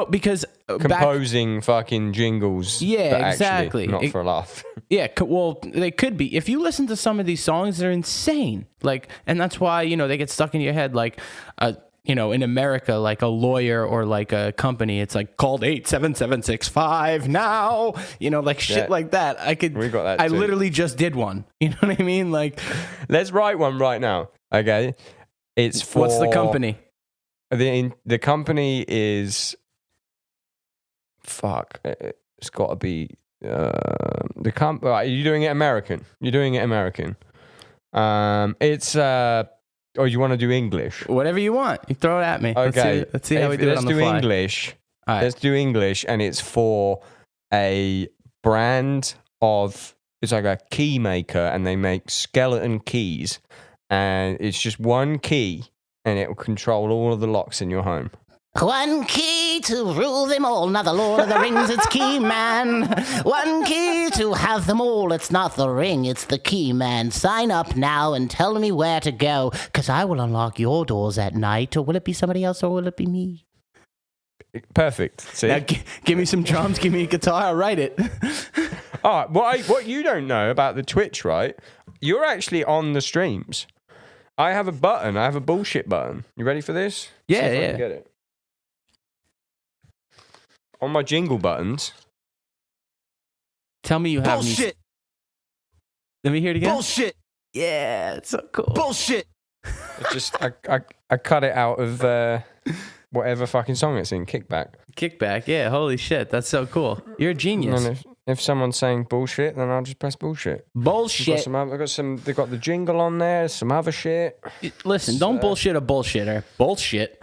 because composing fucking jingles. Yeah, exactly. Actually, not for a laugh. Yeah, well, they could be. If you listen to some of these songs, they're insane. Like, and that's why they get stuck in your head. Like, in America, like a lawyer or like a company, it's like called 87765 now. Like shit like that. We got that. I literally just did one. You know what I mean? Like, let's write one right now. Okay, it's for what's the company? The company is. Fuck. It's got to be the company. Right, you're doing it American. It's or you want to do English? Whatever you want. You throw it at me. Okay. Let's see how we do it on the fly. Let's do English. All right. Let's do English, and it's for a brand of. It's like a key maker, and they make skeleton keys, and it's just one key, and it will control all of the locks in your home. One key to rule them all. Now the Lord of the Rings, it's key man. One key to have them all. It's not the ring, it's the key man. Sign up now and tell me where to go, because I will unlock your doors at night. Or will it be somebody else, or will it be me? Perfect. See? Now, give me some drums, give me a guitar, I'll write it. All right, what you don't know about the Twitch, right? You're actually on the streams. I have a button. I have a bullshit button. You ready for this? Yeah, See if I yeah. can get it. On my jingle buttons. Tell me you have bullshit. Let me hear it again. Bullshit. Yeah, it's so cool. Bullshit. It's just I cut it out of whatever fucking song it's in. Kickback. Yeah. Holy shit, that's so cool. You're a genius. And if someone's saying bullshit, then I'll just press bullshit. Bullshit. They've got the jingle on there. Some other shit. Listen, don't bullshit a bullshitter. Bullshit.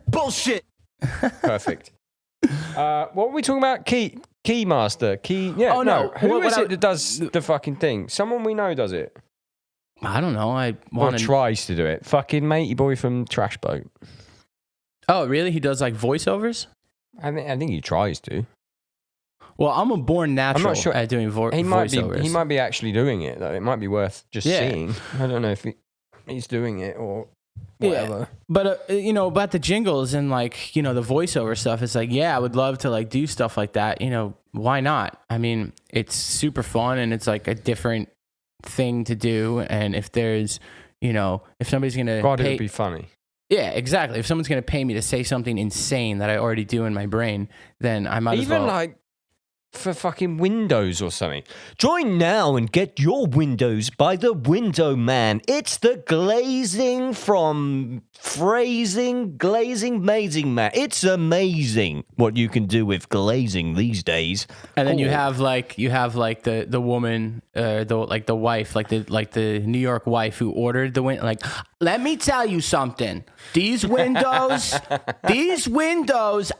Bullshit. Perfect. What were we talking about? Keymaster. Yeah. Oh, no. Who is it that does the fucking thing? Someone we know does it. I don't know. Or tries to do it. Fucking matey boy from Trash Boat. Oh, really? He does like voiceovers? I think he tries to. Well, I'm a born natural sure. at doing He might voiceovers. be. He might be actually doing it though. It might be worth just seeing. I don't know if he's doing it or whatever. Yeah. But about the jingles and the voiceover stuff, it's like, yeah, I would love to do stuff like that. Why not? I mean, it's super fun and it's like a different thing to do. And if there's, if somebody's gonna, it would be funny. Yeah, exactly. If someone's gonna pay me to say something insane that I already do in my brain, then I might as well. Even for fucking Windows or something. Join now and get your Windows by the Window Man. It's the glazing from glazing amazing man. It's amazing what you can do with glazing these days. And then you have the woman, the wife, the New York wife who ordered the window. Let me tell you something. These windows,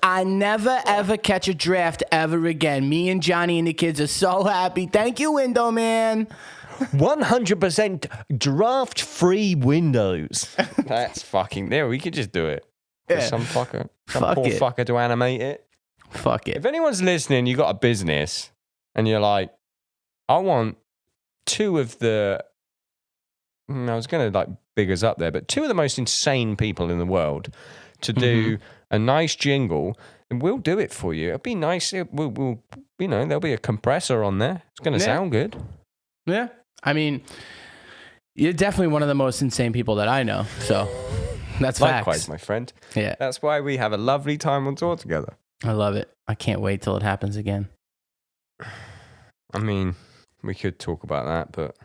I never ever catch a draft ever again. Me and Johnny and the kids are so happy. Thank you, Window Man. 100% draft-free windows. That's fucking there. We could just do it. Yeah. Some poor fucker to animate it. Fuck it. If anyone's listening, you got a business, and you're like, I want two of the. I was going to big us up there, but two of the most insane people in the world to do a nice jingle, and we'll do it for you. It'll be nice. We'll there'll be a compressor on there. It's going to sound good. Yeah. I mean, you're definitely one of the most insane people that I know. So that's Likewise, facts. my friend. Yeah. That's why we have a lovely time on tour together. I love it. I can't wait till it happens again. I mean, we could talk about that, but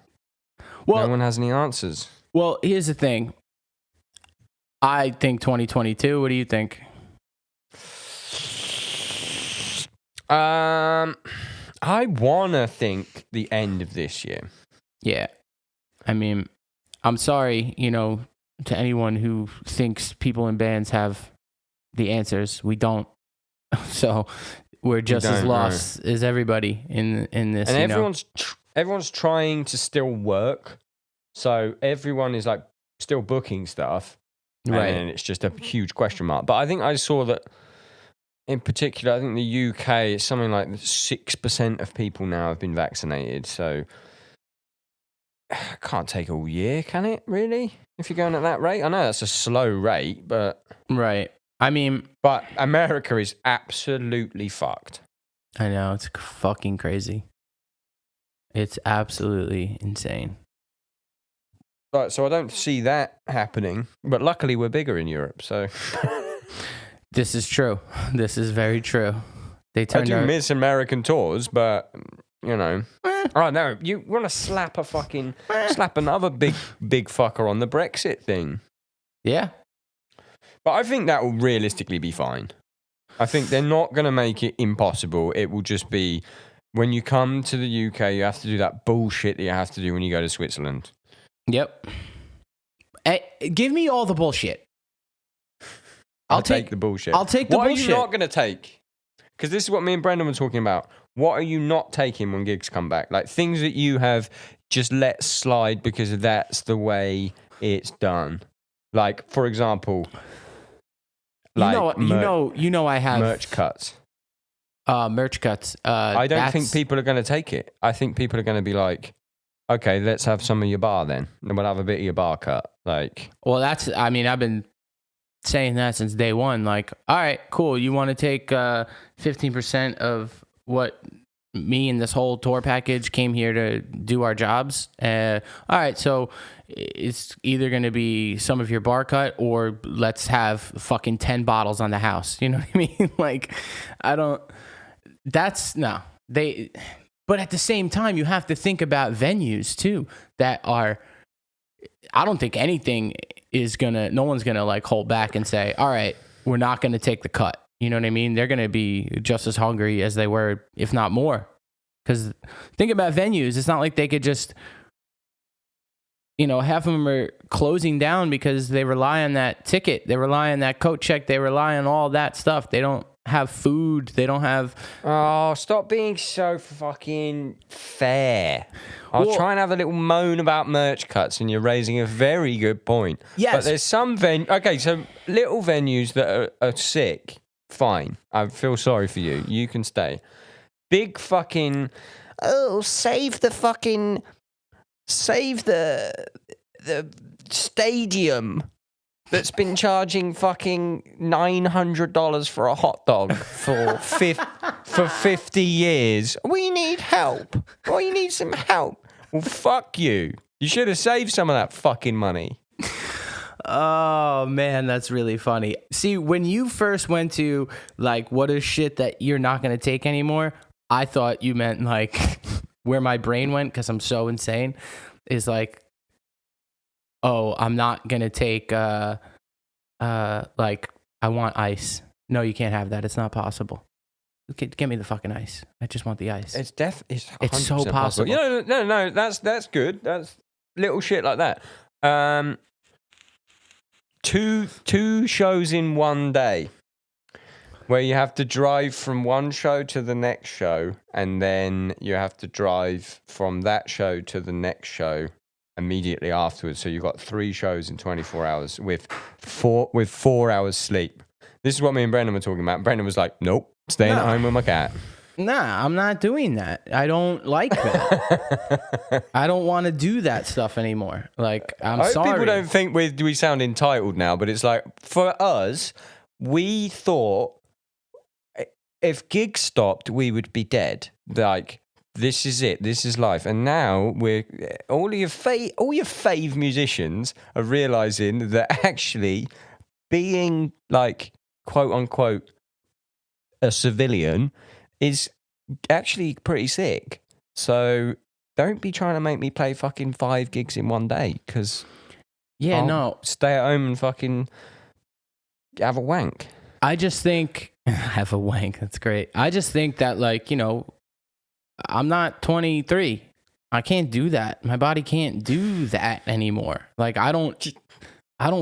no one has any answers. Well, here's the thing. I think 2022. What do you think? I want to think the end of this year. Yeah. I mean, I'm sorry, to anyone who thinks people in bands have the answers. We don't. So we're just as lost as everybody in this. And everyone's trying to still work. So everyone is still booking stuff. Right. And it's just a huge question mark. But I think I saw that in particular, I think the UK, it's something like 6% of people now have been vaccinated. So it can't take all year, can it, really? If you're going at that rate? I know that's a slow rate, but... Right. I mean... But America is absolutely fucked. I know. It's fucking crazy. It's absolutely insane. Right, so I don't see that happening. But luckily, we're bigger in Europe, so... This is true. This is very true. I do miss American tours, but... Oh no! You want to slap another big fucker on the Brexit thing? Yeah, but I think that will realistically be fine. I think they're not going to make it impossible. It will just be when you come to the UK, you have to do that bullshit that you have to do when you go to Switzerland. Yep. Hey, give me all the bullshit. I'll take the bullshit. I'll take the bullshit. What are you not going to take? Because this is what me and Brendan were talking about. What are you not taking when gigs come back? Things that you have just let slide because that's the way it's done. For example, I have merch cuts. Merch cuts. I don't think people are going to take it. I think people are going to be like, okay, let's have some of your bar then. And we'll have a bit of your bar cut. Well, I've been saying that since day one. All right, cool. You want to take 15% of what me and this whole tour package came here to do our jobs? All right, so it's either going to be some of your bar cut or let's have fucking 10 bottles on the house. You know what I mean? But at the same time, you have to think about venues too that are, I don't think anything no one's going to hold back and say, all right, we're not going to take the cut. You know what I mean? They're going to be just as hungry as they were, if not more. Because think about venues. It's not like they could just, half of them are closing down because they rely on that ticket. They rely on that coat check. They rely on all that stuff. They don't have food. They don't have... Oh, stop being so fucking fair. I was trying to have a little moan about merch cuts and you're raising a very good point. Yes. But there's some Okay, so little venues that are sick... Fine. I feel sorry for you. You can stay. big fucking, save the stadium that's been charging fucking $900 for a hot dog for 50 years. We need help. We need some help. Well, fuck you. You should have saved some of that fucking money. Oh man, that's really funny. See, when you first went to like, what is shit that you're not going to take anymore? I thought you meant like where my brain went, because I'm so insane, is like, oh, I'm not going to take, like, I want ice. No, you can't have that. It's not possible. Get me the fucking ice. I just want the ice. It's It's so possible. No. That's good. That's little shit like that. Two shows in one day, where you have to drive from one show to the next show, and then you have to drive from that show to the next show immediately afterwards. So you've got 3 shows in 24 hours with 4 hours sleep. This is what me and Brendan were talking about. Brendan was like, "Nope, staying at home with my cat." Nah, I'm not doing that. I don't like that. I don't want to do that stuff anymore. Like, I'm sorry. People don't think we sound entitled now, but it's like, for us, we thought if gigs stopped, we would be dead. Like, this is it. This is life. And now all your fave musicians are realizing that actually being like, quote unquote, a civilian is actually pretty sick. So don't be trying to make me play fucking 5 gigs in one day, because I'll stay at home and fucking have a wank. I just think have a wank. That's great. I just think that, like, you know, I'm not 23. I can't do that. My body can't do that anymore. Like, I don't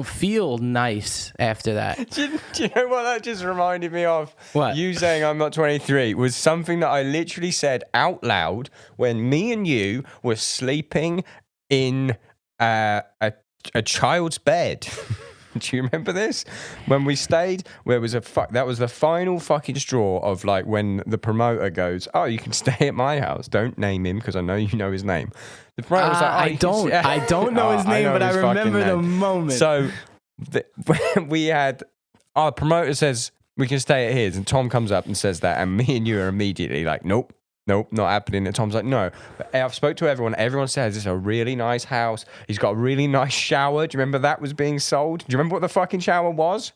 feel nice after that. Do you know what that just reminded me of? What? You saying I'm not 23 was something that I literally said out loud when me and you were sleeping in a child's bed. Do you remember this? When we stayed, where was that was the final fucking straw of like when the promoter goes, "Oh, you can stay at my house. Don't name him because I know you know his name." The promoter was like, I don't know his name, but I remember the moment. So we had our promoter says we can stay at his, and Tom comes up and says that, and me and you are immediately like, nope, not happening. And Tom's like, no. But I've spoke to everyone. Everyone says it's a really nice house. He's got a really nice shower. Do you remember that was being sold? Do you remember what the fucking shower was?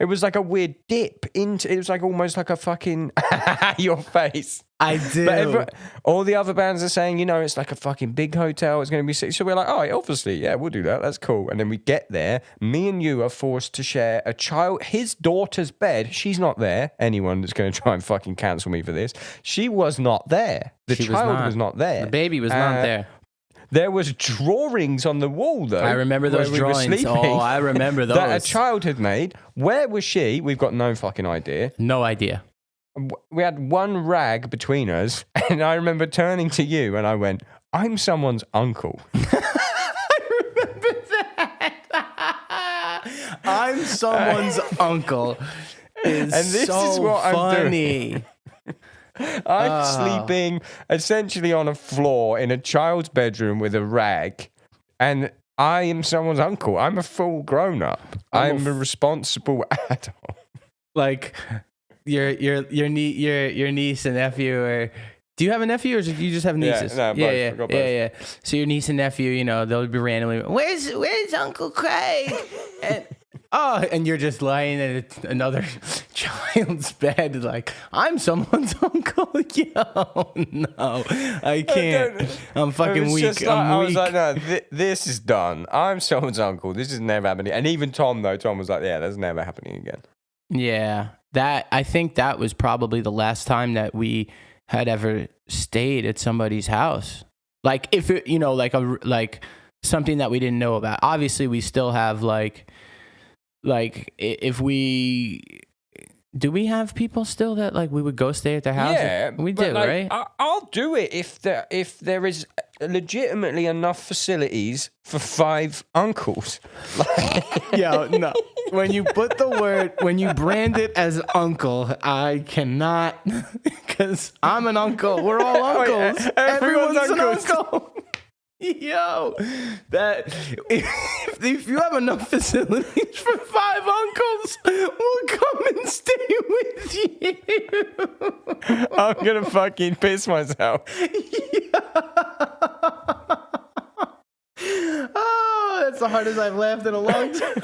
It was like a weird dip into. It was like almost like a fucking your face. I do. But all the other bands are saying, you know, it's like a fucking big hotel. It's going to be sick. So we're like, oh, obviously, yeah, we'll do that. That's cool. And then we get there. Me and you are forced to share his daughter's bed. She's not there. Anyone that's going to try and fucking cancel me for this. She was not there. The child was not there. The baby was not there. There was drawings on the wall, though. I remember those drawings. Oh, I remember those. That a child had made. Where was she? We've got no fucking idea. No idea. We had one rag between us, and I remember turning to you, and I went, "I'm someone's uncle." I remember that. I'm someone's uncle. And this is what funny. I'm doing. I'm sleeping essentially on a floor in a child's bedroom with a rag, and I am someone's uncle. I'm a full grown up. I'm a responsible adult. Like your niece and nephew, or do you have a nephew, or do you just have nieces? Yeah. So your niece and nephew, you know, they'll be randomly, where's Uncle Craig? And you're just lying in another child's bed, like, I'm someone's uncle. Yo, no, I can't. I'm fucking weak. I was like, no, this is done. I'm someone's uncle. This is never happening. And even Tom was like, yeah, that's never happening again. Yeah, I think that was probably the last time that we had ever stayed at somebody's house. Like, if it, you know, like something that we didn't know about. Obviously, we still have like if do we have people still that like we would go stay at their house? Yeah, we do, like, right? I'll do it if there is legitimately enough facilities for 5 uncles. Yo, no. When you brand it as uncle, I cannot, because I'm an uncle. We're all uncles. Everyone's Everyone's uncles. an uncle. Yo, that if you have enough facilities for 5 uncles, we'll come and stay with you. I'm gonna fucking piss myself. Oh, that's the hardest I've laughed in a long time.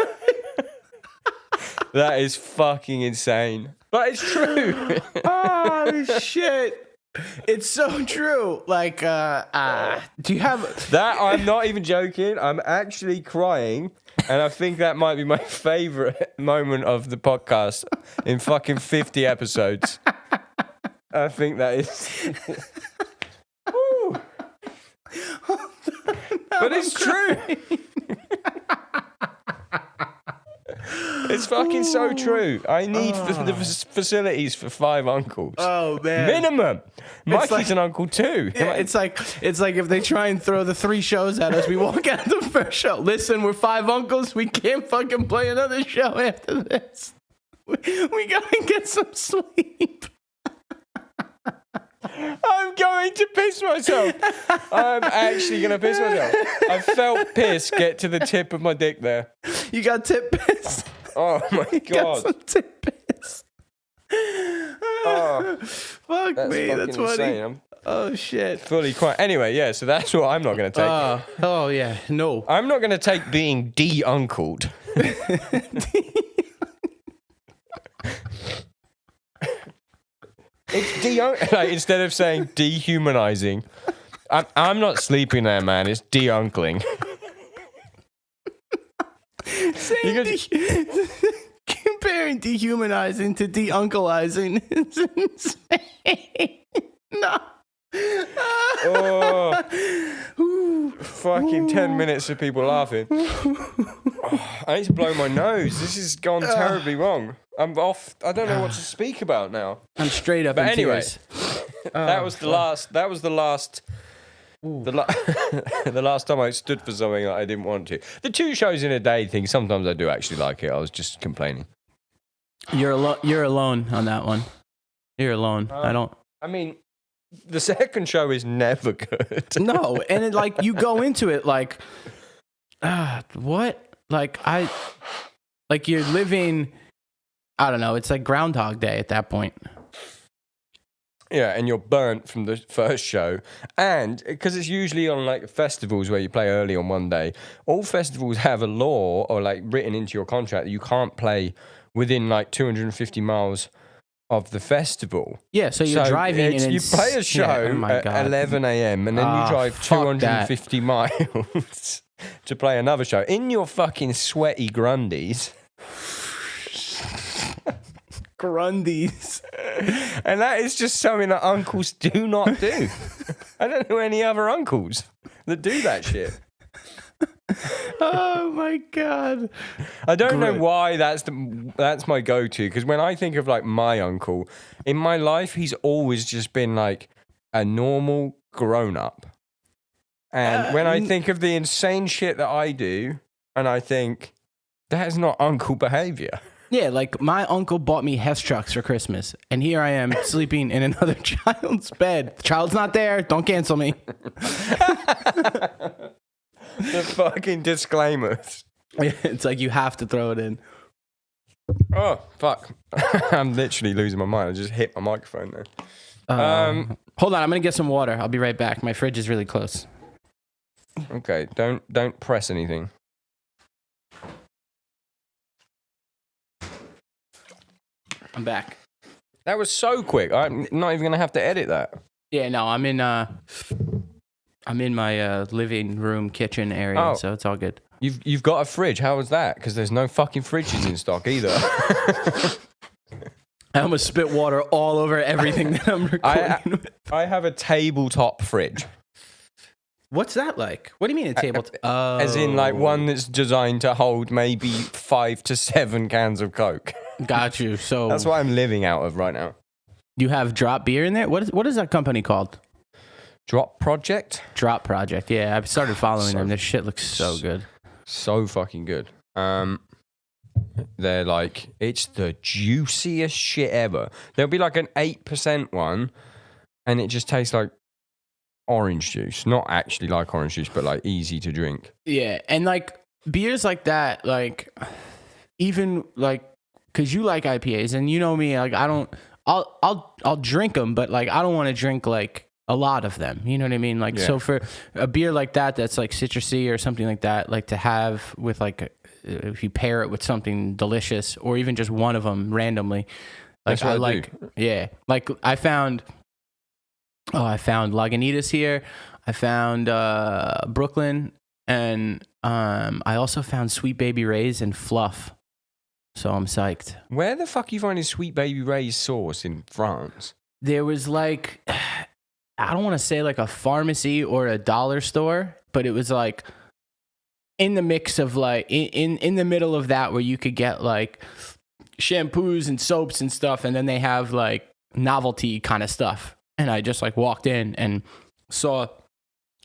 That is fucking insane. But it's true. Oh shit. It's so true. Like, do you have That I'm not even joking. I'm actually crying, and I think that might be my favorite moment of the podcast in fucking 50 episodes. I think that is. Woo. But it's true. It's fucking so true. I need the facilities for 5 uncles. Oh man. Minimum. Mikey's like- an uncle too. Yeah, it's like if they try and throw the 3 shows at us, we walk out of the first show. Listen, we're 5 uncles. We can't fucking play another show after this. We gotta get some sleep. I'm going to piss myself. I'm actually going to piss myself. I felt piss get to the tip of my dick there. You got tip piss. Oh my Got God. some tip piss. Oh, Fuck that's me. fucking That's funny. insane. I'm Oh shit. fully quiet. Anyway, yeah, so that's what I'm not going to take. Oh yeah. No. I'm not going to take being de-uncled. It's like, instead of saying dehumanizing, I'm not sleeping there, man. It's de-uncling. Comparing dehumanizing to de-uncleizing is insane. No. Oh, fucking 10 minutes of people laughing. Oh, I need to blow my nose. This has gone terribly wrong. I'm off. I don't know what to speak about now. I'm straight up But in anyway, tears. that was the last. That was the last. The last time I stood for something that I didn't want to. The 2 shows in a day thing. Sometimes I do actually like it. I was just complaining. You're alone on that one. You're alone. I don't. I mean, the second show is never good. No, and it, like you go into it like, what? Like you're living. I don't know. It's like Groundhog Day at that point. Yeah, and you're burnt from the first show. And because it's usually on like festivals where you play early on one day, all festivals have a law or like written into your contract that you can't play within like 250 miles of the festival. Yeah, so you're driving and you play a show at 11 a.m. and then you drive fuck 250 miles to play another show in your fucking sweaty Grundies. Grundies. And that is just something that uncles do not do. I don't know any other uncles that do that shit. Oh my God. I don't know why that's my go-to, because when I think of like my uncle in my life, he's always just been like a normal grown-up. And when I think of the insane shit that I do, and I think that is not uncle behavior. Yeah, like my uncle bought me Hess trucks for Christmas, and here I am sleeping in another child's bed. The child's not there. Don't cancel me. The fucking disclaimers. It's like you have to throw it in. Oh, fuck. I'm literally losing my mind. I just hit my microphone there. Hold on, I'm gonna get some water. I'll be right back. My fridge is really close. Okay, don't press anything. I'm back. That was so quick. I'm not even gonna have to edit that. Yeah, no, I'm in my living room kitchen area, Oh. so it's all good. You've got a fridge. How was that? Because there's no fucking fridges in stock either. I almost spit water all over everything that I'm recording with. I have a tabletop fridge, What's that like? What do you mean a table? as in like one that's designed to hold maybe 5 to 7 cans of Coke. Got you. So That's what I'm living out of right now. you have drop beer in there? What is that company called? Drop Project. Drop Project. Yeah, I've started following them. This shit looks so good. So fucking good. They're like, it's the juiciest shit ever. There'll be like an 8% one, and it just tastes like orange juice. Not actually like orange juice, but like easy to drink. Yeah, and like beers like that, like even like, cause you like IPAs, and you know me, like I'll drink them, but like I don't want to drink like a lot of them. You know what I mean? Like, so for a beer like that, that's like citrusy or something like that, like to have with like, if you pair it with something delicious or even just one of them randomly, like I like, yeah, like I found Lagunitas here. I found Brooklyn, and I also found Sweet Baby Ray's and Fluff. So I'm psyched. Where the fuck are you finding Sweet Baby Ray's sauce in France? There was like, I don't want to say like a pharmacy or a dollar store, but it was like in the mix of like in the middle of that, where you could get like shampoos and soaps and stuff, and then they have like novelty kind of stuff. And I just like walked in and saw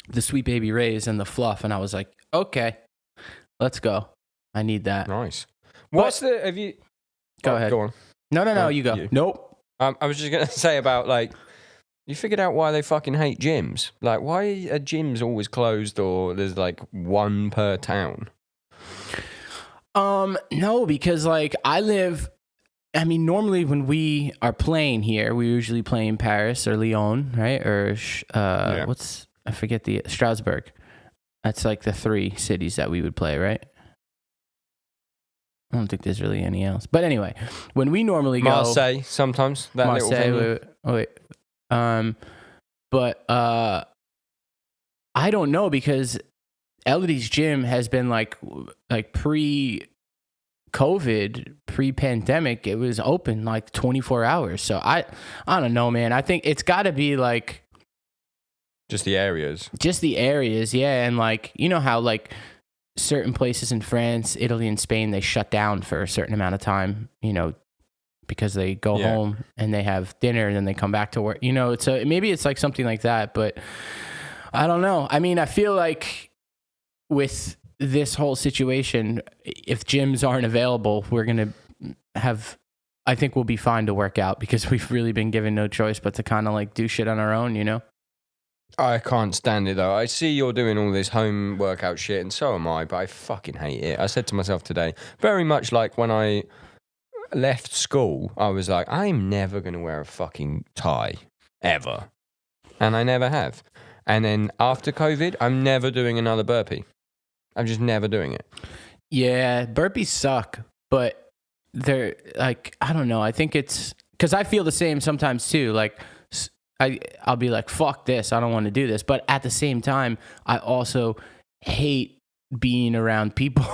the Sweet Baby Ray's and the Fluff, and I was like, okay, let's go. I need that. Nice. What's have you? Go ahead. Go on. No, you go. Nope. I was just gonna say about like, you figured out why they fucking hate gyms. Like, why are gyms always closed, or there's like one per town? No, because like I mean, normally when we are playing here, we usually play in Paris or Lyon, right? Or I forget the Strasbourg. That's like the 3 cities that we would play, right? I don't think there's really any else. But anyway, when we normally go Marseille, sometimes that Marseille, little venue. wait. But I don't know, because Elodie's gym has been like pre-COVID, pre-pandemic, it was open like 24 hours. So I don't know, man. I think it's got to be like just the areas, yeah. And like, you know how like certain places in France, Italy, and Spain, they shut down for a certain amount of time, you know, because they go home and they have dinner and then they come back to work. You know, maybe it's like something like that, but I don't know. I mean, I feel like with this whole situation, if gyms aren't available, we're going to I think we'll be fine to work out, because we've really been given no choice but to kind of like do shit on our own, you know? I can't stand it though. I see you're doing all this home workout shit, and so am I, but I fucking hate it. I said to myself today, very much like when I left school, I was like, I'm never going to wear a fucking tie, ever. And I never have. And then after COVID, I'm never doing another burpee. I'm just never doing it. Yeah, burpees suck, but they're like, I don't know. I think it's because I feel the same sometimes too. Like, I'll be like, fuck this, I don't want to do this. But at the same time, I also hate being around people.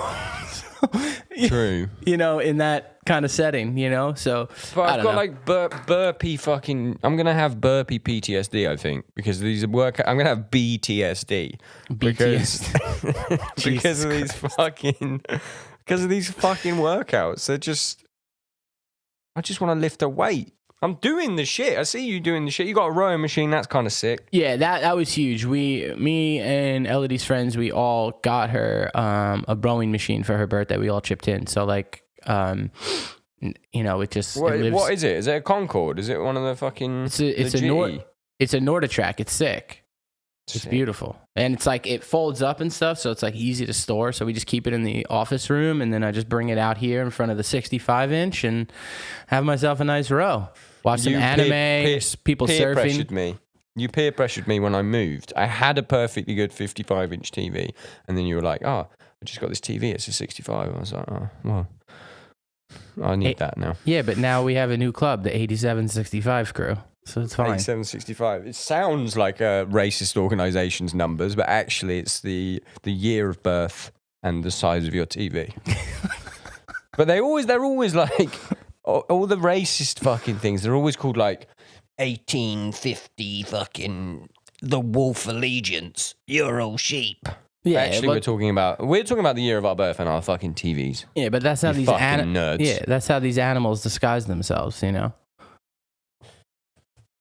True. You know, in that kind of setting, you know? So, but I've got like burpee fucking, I'm going to have burpee PTSD, I think, because these I'm going to have BTSD. Because of these fucking workouts. They're just, I just want to lift a weight. I'm doing the shit. I see you doing the shit. You got a rowing machine. That's kind of sick. Yeah, that was huge. Me and Elodie's friends, we all got her a rowing machine for her birthday. We all chipped in. So like, you know, it just. What is it? Is it a Concorde? Is it one of the fucking? It's a Norditrack. It's sick. It's beautiful. And it's like, it folds up and stuff, so it's like easy to store. So we just keep it in the office room, and then I just bring it out here in front of the 65-inch and have myself a nice row. Watch some anime, people peer surfing. Pressured me. You peer pressured me when I moved. I had a perfectly good 55-inch TV, and then you were like, "Oh, I just got this TV. It's a 65." I was like, "Oh, well, I need that now." Yeah, but now we have a new club, the 8765 crew, so it's fine. 8765. It sounds like a racist organization's numbers, but actually, it's the year of birth and the size of your TV. But they're always like. All the racist fucking things, they're always called like 1850 fucking the Wolf Allegiance. You're all sheep. Yeah, actually, we're talking about the year of our birth and our fucking TVs. Yeah, but that's how nerds. Yeah, that's how these animals disguise themselves. You know.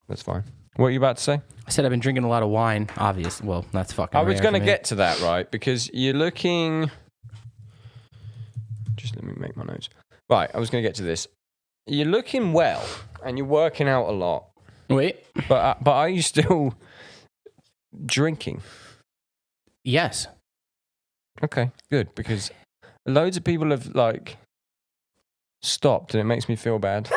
That's fine. What are you about to say? I said I've been drinking a lot of wine. Obvious. Well, that's fucking. I was rare going to for me. get to that, right? Because you're looking. Just let me make my notes. Right, I was going to get to this. You're looking well, and you're working out a lot. Wait. But are you still drinking? Yes. Okay, good. Because loads of people have like stopped, and it makes me feel bad.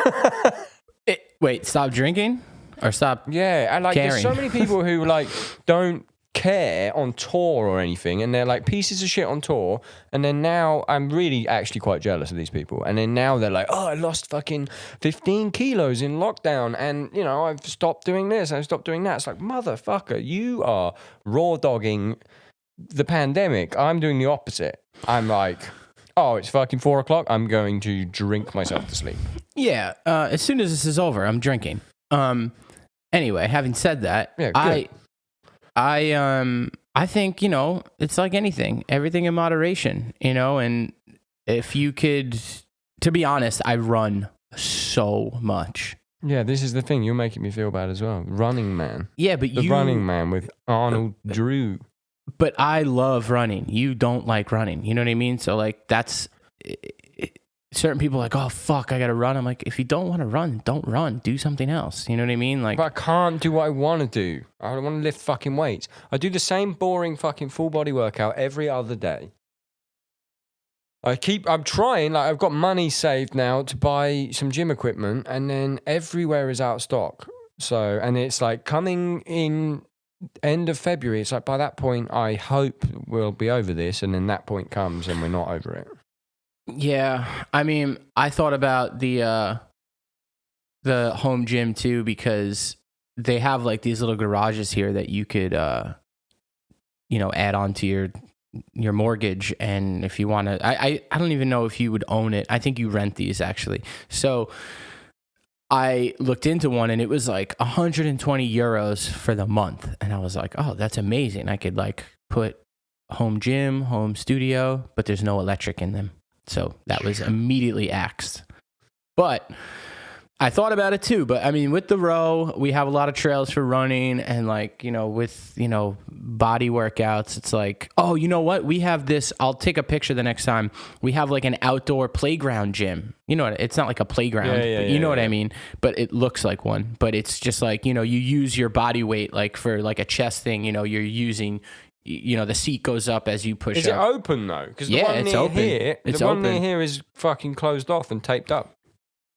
Wait, stop drinking or stop? Yeah, and like there's so Caring. many people who like don't care on tour or anything, and they're like pieces of shit on tour, and then now I'm really actually quite jealous of these people, and then now they're like, oh, I lost fucking 15 kilos in lockdown, and you know I've stopped doing this, I've stopped doing that. It's like, motherfucker, you are raw dogging the pandemic. I'm doing the opposite. I'm like, oh, it's fucking 4 o'clock, I'm going to drink myself to sleep. Yeah. As soon as this is over, I'm drinking. Anyway, having said that, Yeah, good. I think, you know, it's like anything, everything in moderation, you know, and if you could, to be honest, I run so much. Yeah, this is the thing, you're making me feel bad as well. Running Man. Yeah, but The Running Man with Arnold Drew. But I love running. You don't like running. You know what I mean? So like that's certain people are like, oh fuck, I gotta run. I'm like, if you don't want to run, don't run. Do something else. You know what I mean? Like, But I can't do what I want to do. I don't want to lift fucking weights. I do the same boring fucking full body workout every other day. I'm trying, like I've got money saved now to buy some gym equipment, and then everywhere is out of stock. So, and it's like coming in end of February. It's like by that point, I hope we'll be over this, and then that point comes and we're not over it. yeah, I mean, I thought about the home gym too, because they have like these little garages here that you could, you know, add on to your mortgage. And if you want to, I don't even know if you would own it. I think you rent these actually. So I looked into one and it was like 120 euros for the month. And I was like, oh, that's amazing. I could like put home gym, home studio, but there's no electric in them. So that was immediately axed. But I thought about it too. But I mean, with the row, we have a lot of trails for running, and like, you know, with, you know, body workouts, it's like, oh, you know what? We have this. I'll take a picture the next time. We have like an outdoor playground gym. You know, it's not like a playground, but you know what I mean? But it looks like one. But it's just like, you know, you use your body weight, like for like a chest thing, you know, you're using, you know, the seat goes up as you push Is up. it open though? Because the one it's near open. here, It's the one open. near here is fucking closed off and taped up.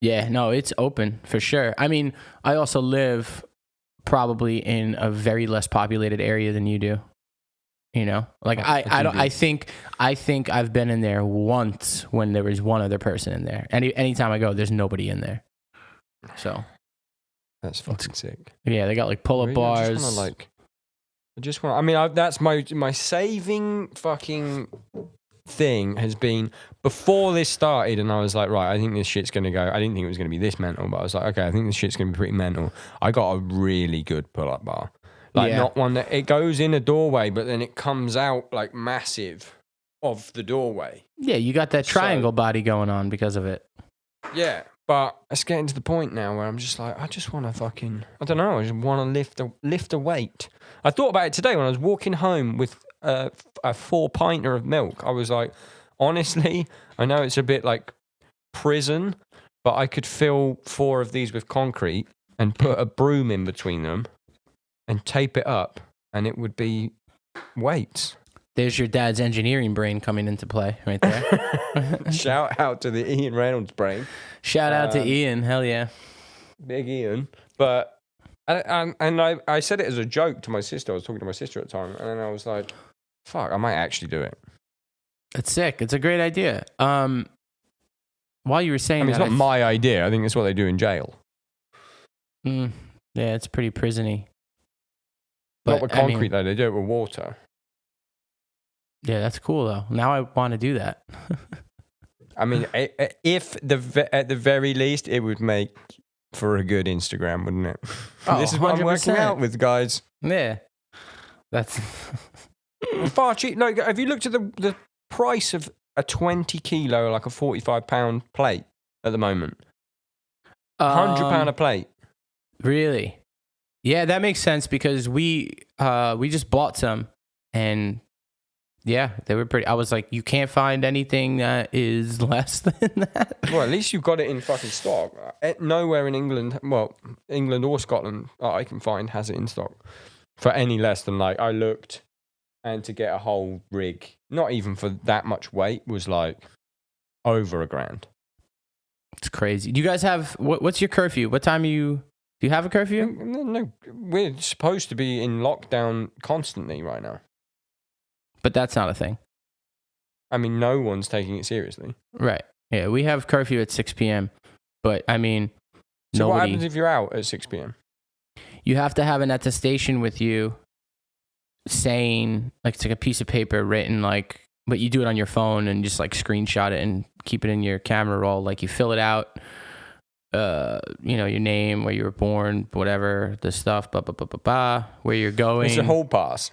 Yeah, no, it's open for sure. I mean, I also live probably in a very less populated area than you do. You know, like I think I've been in there once when there was one other person in there. Anytime I go, there's nobody in there. So That's fucking sick. yeah, they got like pull-up Really? bars. I just want. I mean, that's my saving fucking thing has been before this started, and I was like, right, I think this shit's gonna go. I didn't think it was gonna be this mental, but I was like, okay, I think this shit's gonna be pretty mental. I got a really good pull-up bar, like not one that it goes in a doorway, but then it comes out like massive of the doorway. Yeah, you got that triangle body going on because of it. Yeah, but it's getting to the point now where I'm just like, I just want to fucking, I don't know, I just want to lift a weight. I thought about it today when I was walking home with a 4-pinter of milk. I was like, honestly, I know it's a bit like prison, but I could fill 4 of these with concrete and put a broom in between them and tape it up, and it would be weights. There's your dad's engineering brain coming into play right there. Shout out to the Ian Reynolds brain. Shout out to Ian. Hell yeah. Big Ian. But I said it as a joke to my sister. I was talking to my sister at the time, and then I was like, fuck, I might actually do it. It's sick. It's a great idea. While you were saying I mean, that, it's not my idea. I think it's what they do in jail. Yeah, it's pretty prisony. Not with concrete, though. They do it with water. Yeah, that's cool, though. Now I want to do that. I mean, if at the very least, it would make for a good Instagram, wouldn't it? Oh, This is what I'm working 100%. out with, guys. Yeah. That's... Far cheap. No, have you looked at the price of a 20 kilo, like a 45-pound plate at the moment? £100 a plate. Really? Yeah, that makes sense because we just bought some, and yeah, they were pretty. I was like, you can't find anything that is less than that. Well, at least you've got it in fucking stock. Nowhere in England, well, England or Scotland, I can find has it in stock for any less than like I looked, and to get a whole rig, not even for that much weight, was like over $1,000. It's crazy. Do you guys have what's your curfew? What time do you have a curfew? No, we're supposed to be in lockdown constantly right now. But that's not a thing. I mean, no one's taking it seriously. Right. Yeah, we have curfew at 6 p.m. But I mean, so what happens if you're out at 6 p.m.? You have to have an attestation with you saying, like, it's like a piece of paper written, like, but you do it on your phone and just like screenshot it and keep it in your camera roll. Like you fill it out, your name, where you were born, whatever, the stuff, where you're going. It's a hall pass.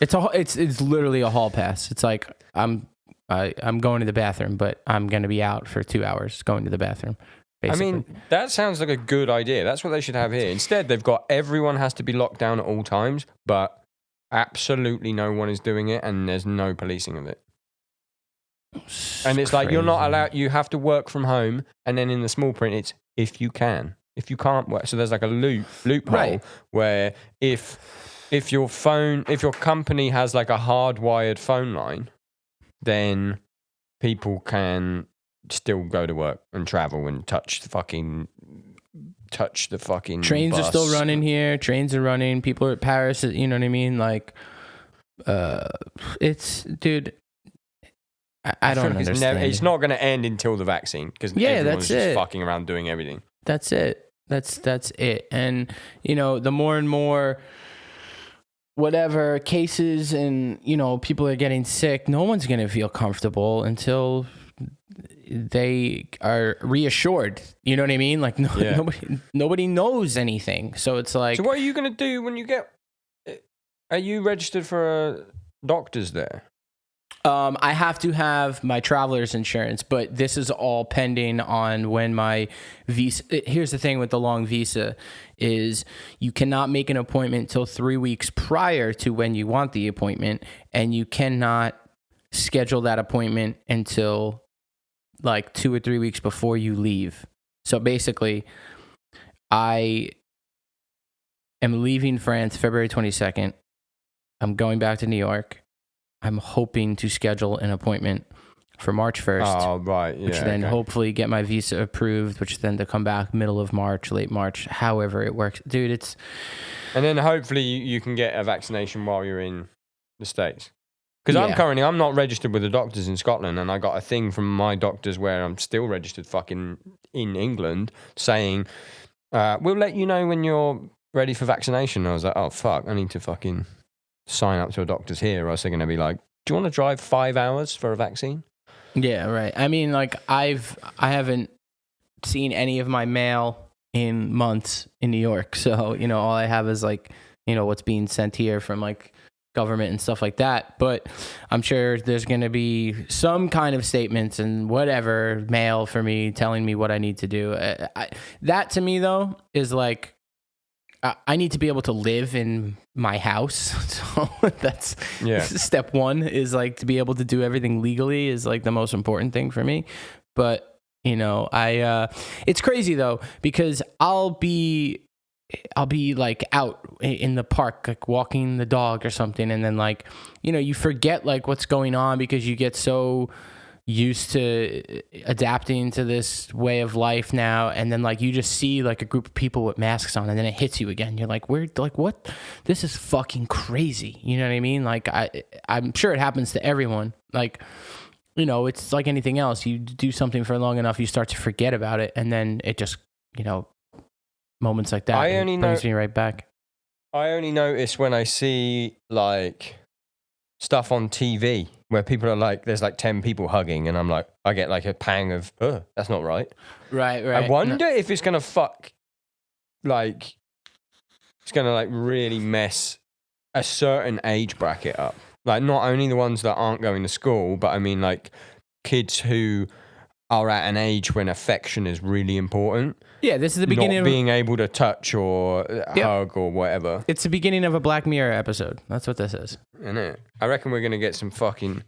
It's literally a hall pass. It's like I'm going to the bathroom, but I'm going to be out for 2 hours going to the bathroom. Basically. I mean, that sounds like a good idea. That's what they should have here. Instead, they've got everyone has to be locked down at all times, but absolutely no one is doing it, and there's no policing of it. And it's like, you're not allowed, you have to work from home, and then in the small print, it's if you can. If you can't work. So there's like a loophole right. Where if your company has like a hardwired phone line, then people can still go to work and travel and touch the fucking trains bus. Are still running here. Trains are running. People are at Paris. You know what I mean? Like, it's, dude. I don't understand. It's not going to end until the vaccine because everyone's just fucking around doing everything. That's it. That's it. And the more and more whatever cases and people are getting sick, no one's going to feel comfortable until they are reassured. You know what I mean? Like nobody knows anything. So it's like. So what are you going to do when you get? Are you registered for a doctor's there? I have to have my traveler's insurance, but this is all pending on when my visa. Here's the thing with the long visa is you cannot make an appointment till 3 weeks prior to when you want the appointment, and you cannot schedule that appointment until like 2 or 3 weeks before you leave. So basically, I am leaving France February 22nd. I'm going back to New York. I'm hoping to schedule an appointment for March 1st. Oh, right. Yeah, which then hopefully get my visa approved, which then to come back middle of March, late March, however it works. Dude, it's... And then hopefully you can get a vaccination while you're in the States. Because I'm not registered with the doctors in Scotland, and I got a thing from my doctors where I'm still registered fucking in England saying, we'll let you know when you're ready for vaccination. And I was like, oh, fuck, I need to fucking sign up to a doctor's here, or else they're going to be like, do you want to drive 5 hours for a vaccine? Yeah, right. I mean, like, I haven't seen any of my mail in months in New York. So, all I have is like, what's being sent here from like government and stuff like that. But I'm sure there's going to be some kind of statements and whatever mail for me telling me what I need to do. That to me, though, is like, I need to be able to live in my house. So that's step one, is like to be able to do everything legally is like the most important thing for me. But, it's crazy though, because I'll be like out in the park, like walking the dog or something. And then like, you forget like what's going on because you get so used to adapting to this way of life now, and then like you just see like a group of people with masks on, and then it hits you again. You're like, weird, like what? This is fucking crazy. You know what I mean? Like I'm sure it happens to everyone. Like, it's like anything else. You do something for long enough, you start to forget about it, and then it just, moments like that brings me right back. I only notice when I see like stuff on TV where people are like, there's like 10 people hugging, and I'm like, I get like a pang of, oh, that's not right. Right. I wonder if it's going to it's going to like really mess a certain age bracket up. Like not only the ones that aren't going to school, but I mean like kids who are at an age when affection is really important. Yeah, this is the beginning Not of being able to touch or hug or whatever. It's the beginning of a Black Mirror episode. That's what this is. Isn't it? I reckon we're going to get some fucking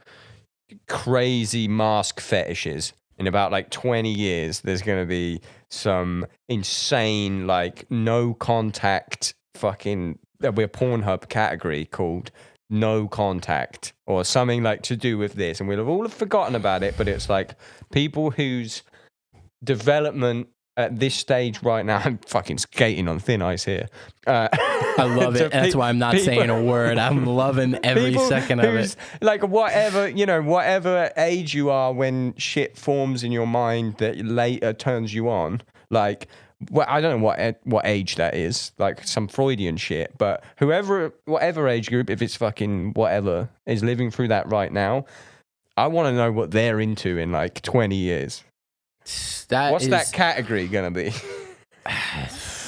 crazy mask fetishes. In about like 20 years, there's going to be some insane, like, no contact fucking, there'll be a Pornhub category called no contact or something like to do with this. And we'll have all forgotten about it, but it's like people whose development at this stage right now, I'm fucking skating on thin ice here. I love it. That's why I'm not saying a word. I'm loving every second of it. Like whatever age you are when shit forms in your mind that later turns you on. Like, well, I don't know what age that is. Like some Freudian shit. But whatever age group, if it's fucking whatever, is living through that right now, I want to know what they're into in like 20 years. What's that category gonna be?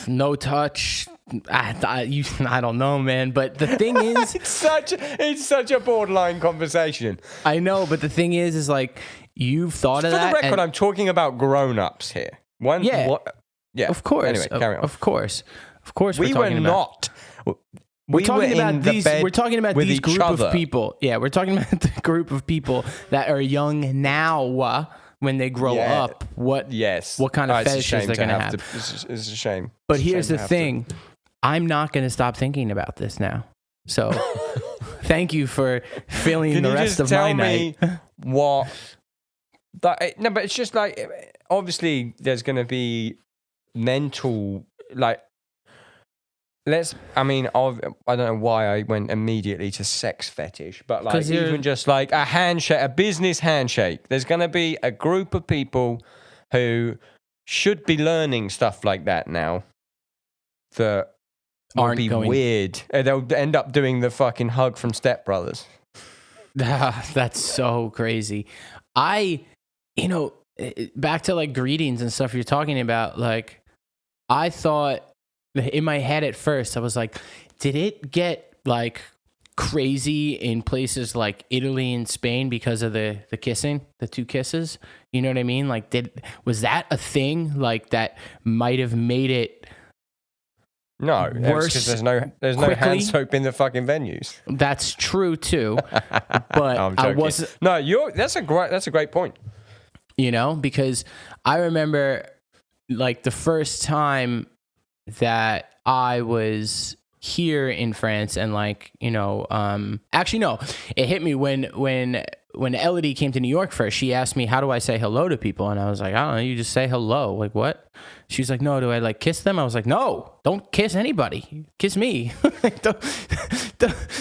No touch. I don't know, man. But the thing is, it's such a borderline conversation. I know, but the thing is like you've thought of that. For the record, I'm talking about grown-ups here. Yeah, of course. Anyway, carry on. Of course. We were not. We're talking about these group of people. Yeah, we're talking about the group of people that are young now. When they grow up, what kind of fetishes they're going to have. It's a shame. But here's the thing. I'm not going to stop thinking about this now. So thank you for filling the rest of my night. What? No, but it's just like, obviously there's going to be mental, like, I don't know why I went immediately to sex fetish, but like even just like a handshake, a business handshake. There's going to be a group of people who should be learning stuff like that now that will be weird. They'll end up doing the fucking hug from Step Brothers. That's so crazy. Back to like greetings and stuff you're talking about, like I thought, in my head at first, I was like, did it get like crazy in places like Italy and Spain because of the kissing, the two kisses? You know what I mean? Like, was that a thing like that might have made it worse? Because there's no hand soap in the fucking venues. That's true too, but I wasn't. No, that's a great point. Because I remember like the first time that I was here in France and actually no, it hit me when Elodie came to New York first. She asked me, how do I say hello to people? And I was like, I don't know, you just say hello. Like, what? She's like, no, do I like kiss them? I was like, no, don't kiss anybody. Kiss me.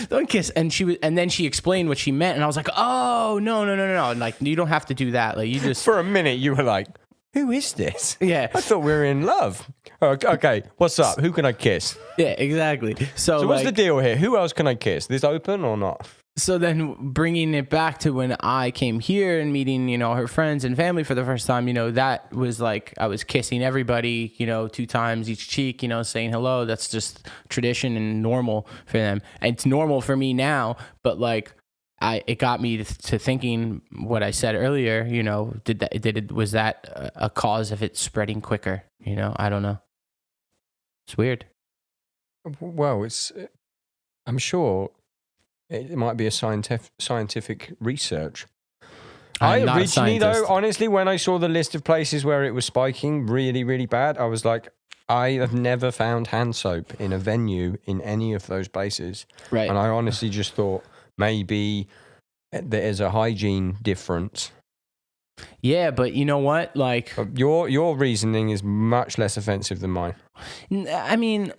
don't kiss. And then she explained what she meant, and I was like, oh, no. And like, you don't have to do that. Like, you just. For a minute, you were like, who is this? Yeah. I thought we were in love. Okay, what's up? Who can I kiss? Yeah, exactly. So what's the deal here? Who else can I kiss? This open or not? So then bringing it back to when I came here and meeting, her friends and family for the first time, that was like I was kissing everybody, 2 times each cheek, saying hello. That's just tradition and normal for them. And it's normal for me now, but like it got me to thinking what I said earlier, was that a cause of it spreading quicker? I don't know. It's weird. Well, I'm sure it might be a scientific research. I'm not originally, a scientist. though, honestly, when I saw the list of places where it was spiking really, really bad, I was like, I have never found hand soap in a venue in any of those places. Right. And I honestly just thought maybe there's a hygiene difference. Yeah, but you know what? Like your reasoning is much less offensive than mine. I mean,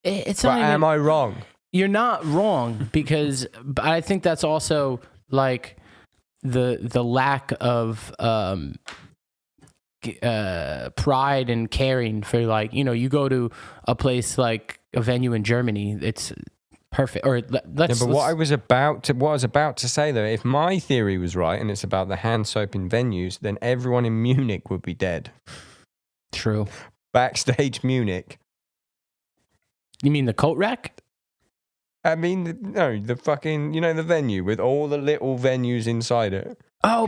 it's but not even, am I wrong? You're not wrong, because I think that's also like the lack of pride and caring for, like, you go to a place like a venue in Germany, it's perfect. Or what I was about to say though, if my theory was right and it's about the hand soap in venues, then everyone in Munich would be dead. True. Backstage Munich. You mean the coat rack? I mean, no, the fucking, the venue with all the little venues inside it. Oh,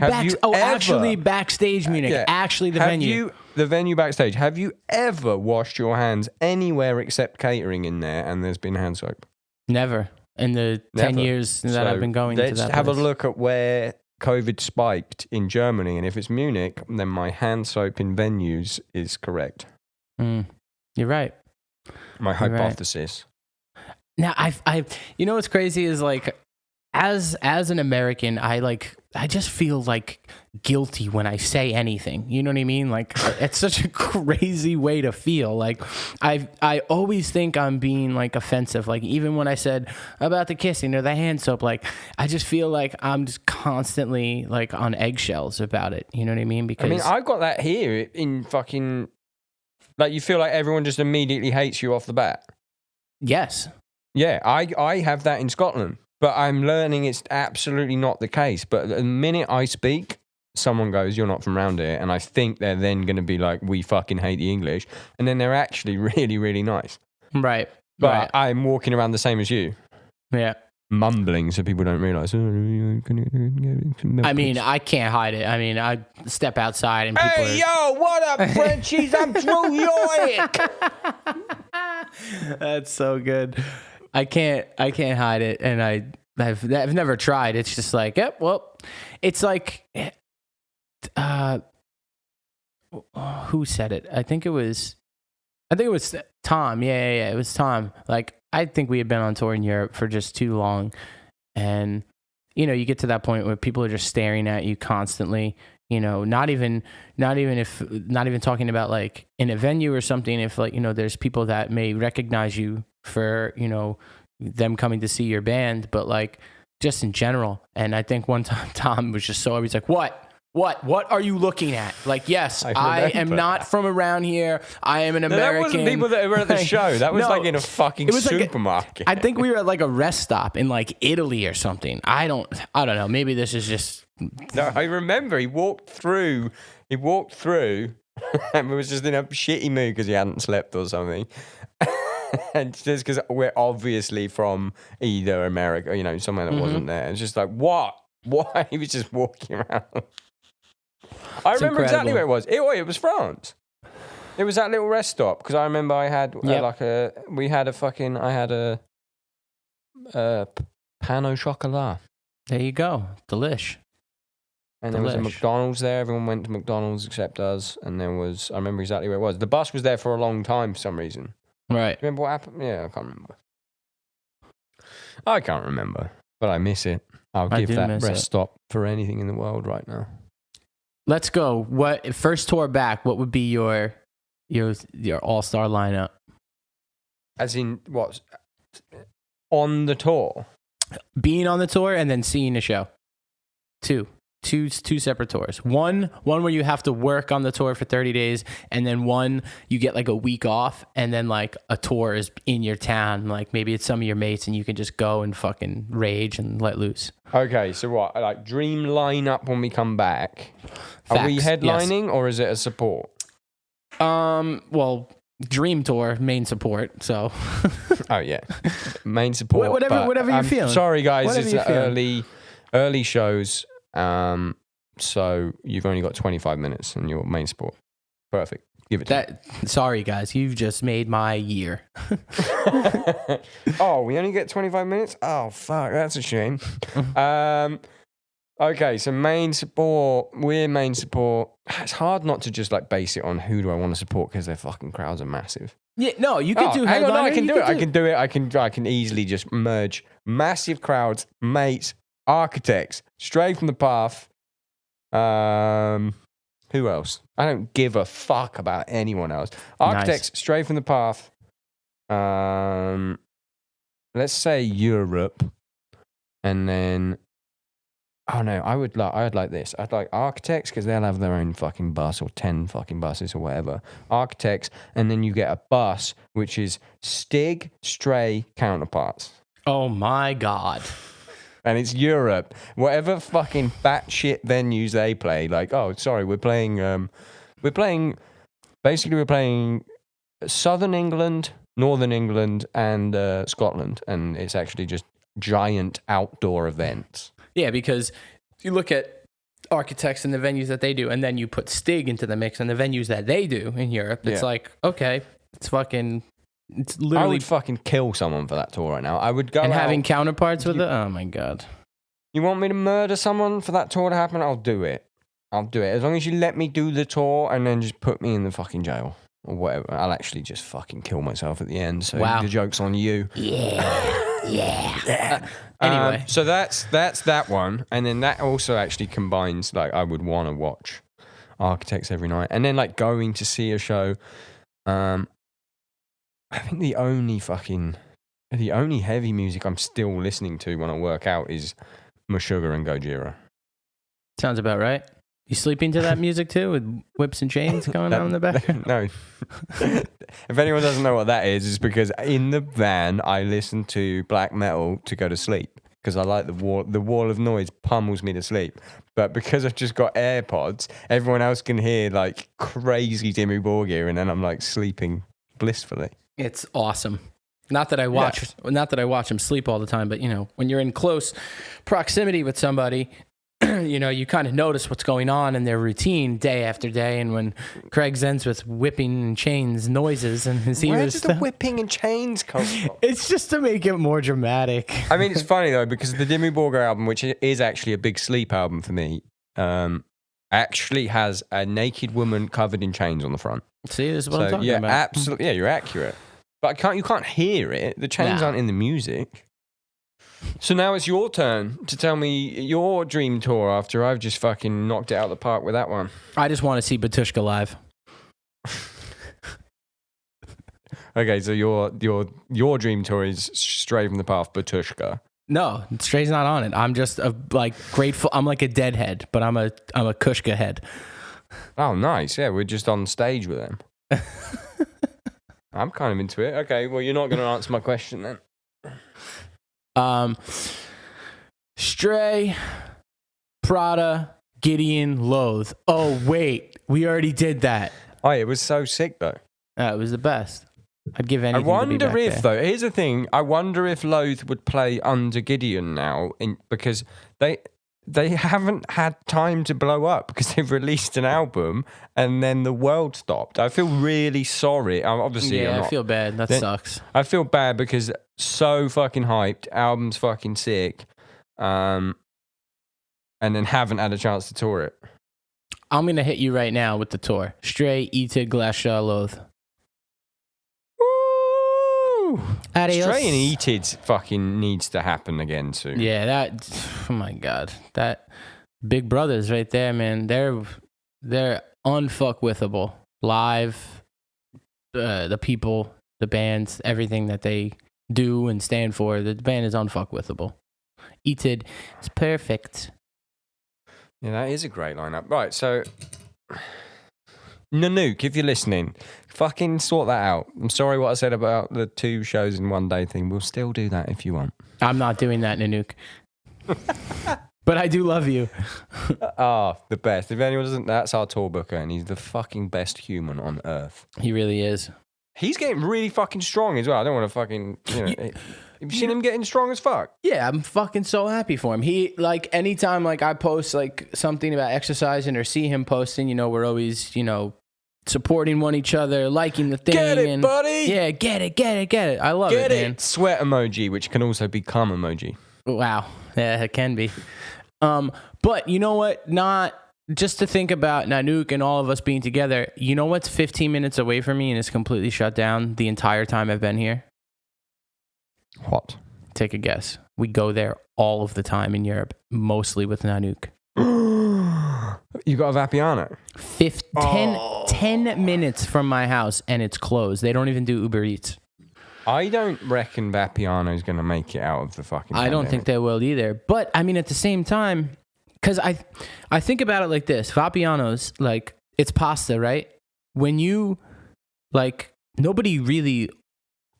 actually backstage Munich. Yeah. Actually the Have venue. The venue backstage. Have you ever washed your hands anywhere except catering in there and there's been hand soap? Never. In the 10 years that I've been going to that Let's have place. a look at where COVID spiked in Germany. And if it's Munich, then my hand soap in venues is correct. You're right. My hypothesis. Now, you know what's crazy is like, as an American, I just feel like guilty when I say anything. You know what I mean? Like, it's such a crazy way to feel. Like, I always think I'm being like offensive. Like, even when I said about the kissing or the hand soap, like, I just feel like I'm just constantly like on eggshells about it. You know what I mean? Because I've got that here in fucking, like, you feel like everyone just immediately hates you off the bat. yes. Yeah, I have that in Scotland, but I'm learning it's absolutely not the case. But the minute I speak, someone goes, "You're not from around here," and I think they're then going to be like, "We fucking hate the English," and then they're actually really, really nice. Right. But right. I'm walking around the same as you, Yeah. mumbling so people don't realise. I mean, I can't hide it. I mean, I step outside and people Hey, yo, what up, Frenchies? I'm Drew York. That's so good. I can't hide it, and I've never tried. It's just like, yep. Well, it's like, who said it? I think it was Tom. Yeah. It was Tom. Like, I think we had been on tour in Europe for just too long, and you know, you get to that point where people are just staring at you constantly. You know, not even talking about like in a venue or something. If like, you know, there's people that may recognize you for, you know, them coming to see your band, but like just in general. And I think one time Tom was just so, he's like, what are you looking at? Like, yes, I am not from around here. I am an American. That wasn't people that were at the show. That was No, like in a fucking supermarket. I think we were at like a rest stop in like Italy or something. I don't know. Maybe this is just. No, I remember he walked through and was just in a shitty mood because he hadn't slept or something. And just because we're obviously from either America, you know, somewhere that wasn't there. It's just like, what? Why? He was just walking around. I remember exactly where it was. It was France. It was that little rest stop because I remember I had I had a pan au chocolat. There you go. Delish. And there was a McDonald's there. Everyone went to McDonald's except us. And there was, I remember exactly where it was. The bus was there for a long time for some reason. Right. Remember what happened? Yeah, I can't remember. But I miss it. I'll give that rest stop for anything in the world right now. Let's go. What first tour back? What would be your all-star lineup? As in what? On the tour? Being on the tour and then seeing a show. Two separate tours. One where you have to work on the tour for 30 days, and then one you get like a week off, and then like a tour is in your town. Like maybe it's some of your mates, and you can just go and fucking rage and let loose. Okay, so what? Like dream lineup when we come back. Facts, are we headlining or is it a support? Well, dream tour, main support. So. Oh yeah, main support. Whatever you're feeling. Sorry guys, Whatever it's early shows. So you've only got 25 minutes in your main support. Perfect. Give it to me. Sorry guys, you've just made my year. Oh, we only get 25 minutes? Oh fuck, that's a shame. Okay, so main support. We're main support. It's hard not to just like base it on who do I want to support because their fucking crowds are massive. Yeah, no, you can do. Hang on, no, I can do it. I I can easily just merge massive crowds, mates, Architects, Stray from the Path. Who else? I don't give a fuck about anyone else. Architects, nice. Stray from the Path. Let's say Europe, and then. Oh no, I'd like this. I'd like Architects because they'll have their own fucking bus or 10 fucking buses or whatever. Architects, and then you get a bus which is Stig, Stray counterparts. Oh my god. And it's Europe. Whatever fucking batshit venues they play, like, oh, sorry, we're playing Southern England, Northern England, and Scotland, and it's actually just giant outdoor events. Yeah, because you look at architects and the venues that they do, and then you put Stig into the mix and the venues that they do in Europe. It's like, okay, it's literally. I would fucking kill someone for that tour right now. I would go and out, having counterparts with it. Oh my god! You want me to murder someone for that tour to happen? I'll do it. As long as you let me do the tour and then just put me in the fucking jail or whatever. I'll actually just fucking kill myself at the end. So the joke's on you. Yeah. Anyway, so that's that one, and then that also actually combines like I would want to watch Architects every night, and then like going to see a show. I think the only heavy music I'm still listening to when I work out is Meshuggah and Gojira. sounds about right. You sleeping to that music too, with whips and chains going on in the background? No. If anyone doesn't know what that is, it's because in the van I listen to black metal to go to sleep because I like the wall of noise pummels me to sleep. But because I've just got AirPods, everyone else can hear like crazy Dimmu Borgir, and then I'm like sleeping blissfully. It's awesome. Not that I watch them sleep all the time, but you know, when you're in close proximity with somebody, you know, you kind of notice what's going on in their routine day after day. And when Craig ends with whipping and chains noises and his ears, where does the whipping and chains come from? It's just to make it more dramatic. I mean, it's funny though because the Dimmu Borgir album, which is actually a big sleep album for me, actually has a naked woman covered in chains on the front. See, this is what I'm talking about. Absolutely. Yeah, you're accurate. But you can't hear it. The chains aren't in the music. So now it's your turn to tell me your dream tour after I've just fucking knocked it out of the park with that one. I just want to see Batushka live. Okay, so your dream tour is Stray from the Path, Batushka. No, Stray's not on it. I'm just grateful. I'm like a deadhead, but I'm a Kushka head. Oh, nice. Yeah, we're just on stage with them. I'm kind of into it. Okay, well, you're not going to answer my question then. Stray, Prada, Gideon, Loathe. Oh, wait. We already did that. Oh, it was so sick, though. It was the best. I'd give anything I to be back wonder if, there. though, here's the thing. I wonder if Loathe would play under Gideon now because they haven't had time to blow up because they've released an album and then the world stopped. I feel really sorry. I feel bad. That sucks. I feel bad because so fucking hyped, album's fucking sick, and then haven't had a chance to tour it. I'm going to hit you right now with the tour. Stray, Etid, Glassjaw, Loathe. Woo! Adios. Stray and Etid fucking needs to happen again soon. Yeah, oh my God. That Big Brothers right there, man. They're unfuckwithable. Live, the people, the bands, everything that they do and stand for, the band is unfuckwithable. Etid is perfect. Yeah, that is a great lineup. Right, so Nanook, if you're listening, fucking sort that out. I'm sorry what I said about the 2 shows in one day thing. We'll still do that if you want. I'm not doing that, Nanook. But I do love you. The best. If anyone doesn't, that's our tour booker, and he's the fucking best human on earth. He really is. He's getting really fucking strong as well. I don't want to fucking, have you seen him getting strong as fuck? Yeah, I'm fucking so happy for him. He, like, anytime, like, I post, like, something about exercising or see him posting, we're always, supporting one each other, liking the thing. Get it, buddy! Yeah, get it. I love it, man. Sweat emoji, which can also become emoji. Wow. Yeah, it can be. But you know what? Not just to think about Nanook and all of us being together. You know what's 15 minutes away from me and it's completely shut down the entire time I've been here? What? Take a guess. We go there all of the time in Europe, mostly with Nanook. You got a Vapiano? 10 minutes from my house and it's closed. They don't even do Uber Eats. I don't reckon Vapiano's going to make it out of the fucking I don't pandemic. think they will either. But, I mean, at the same time, because I think about it like this. Vapiano's, like, it's pasta, right? When you, like, nobody really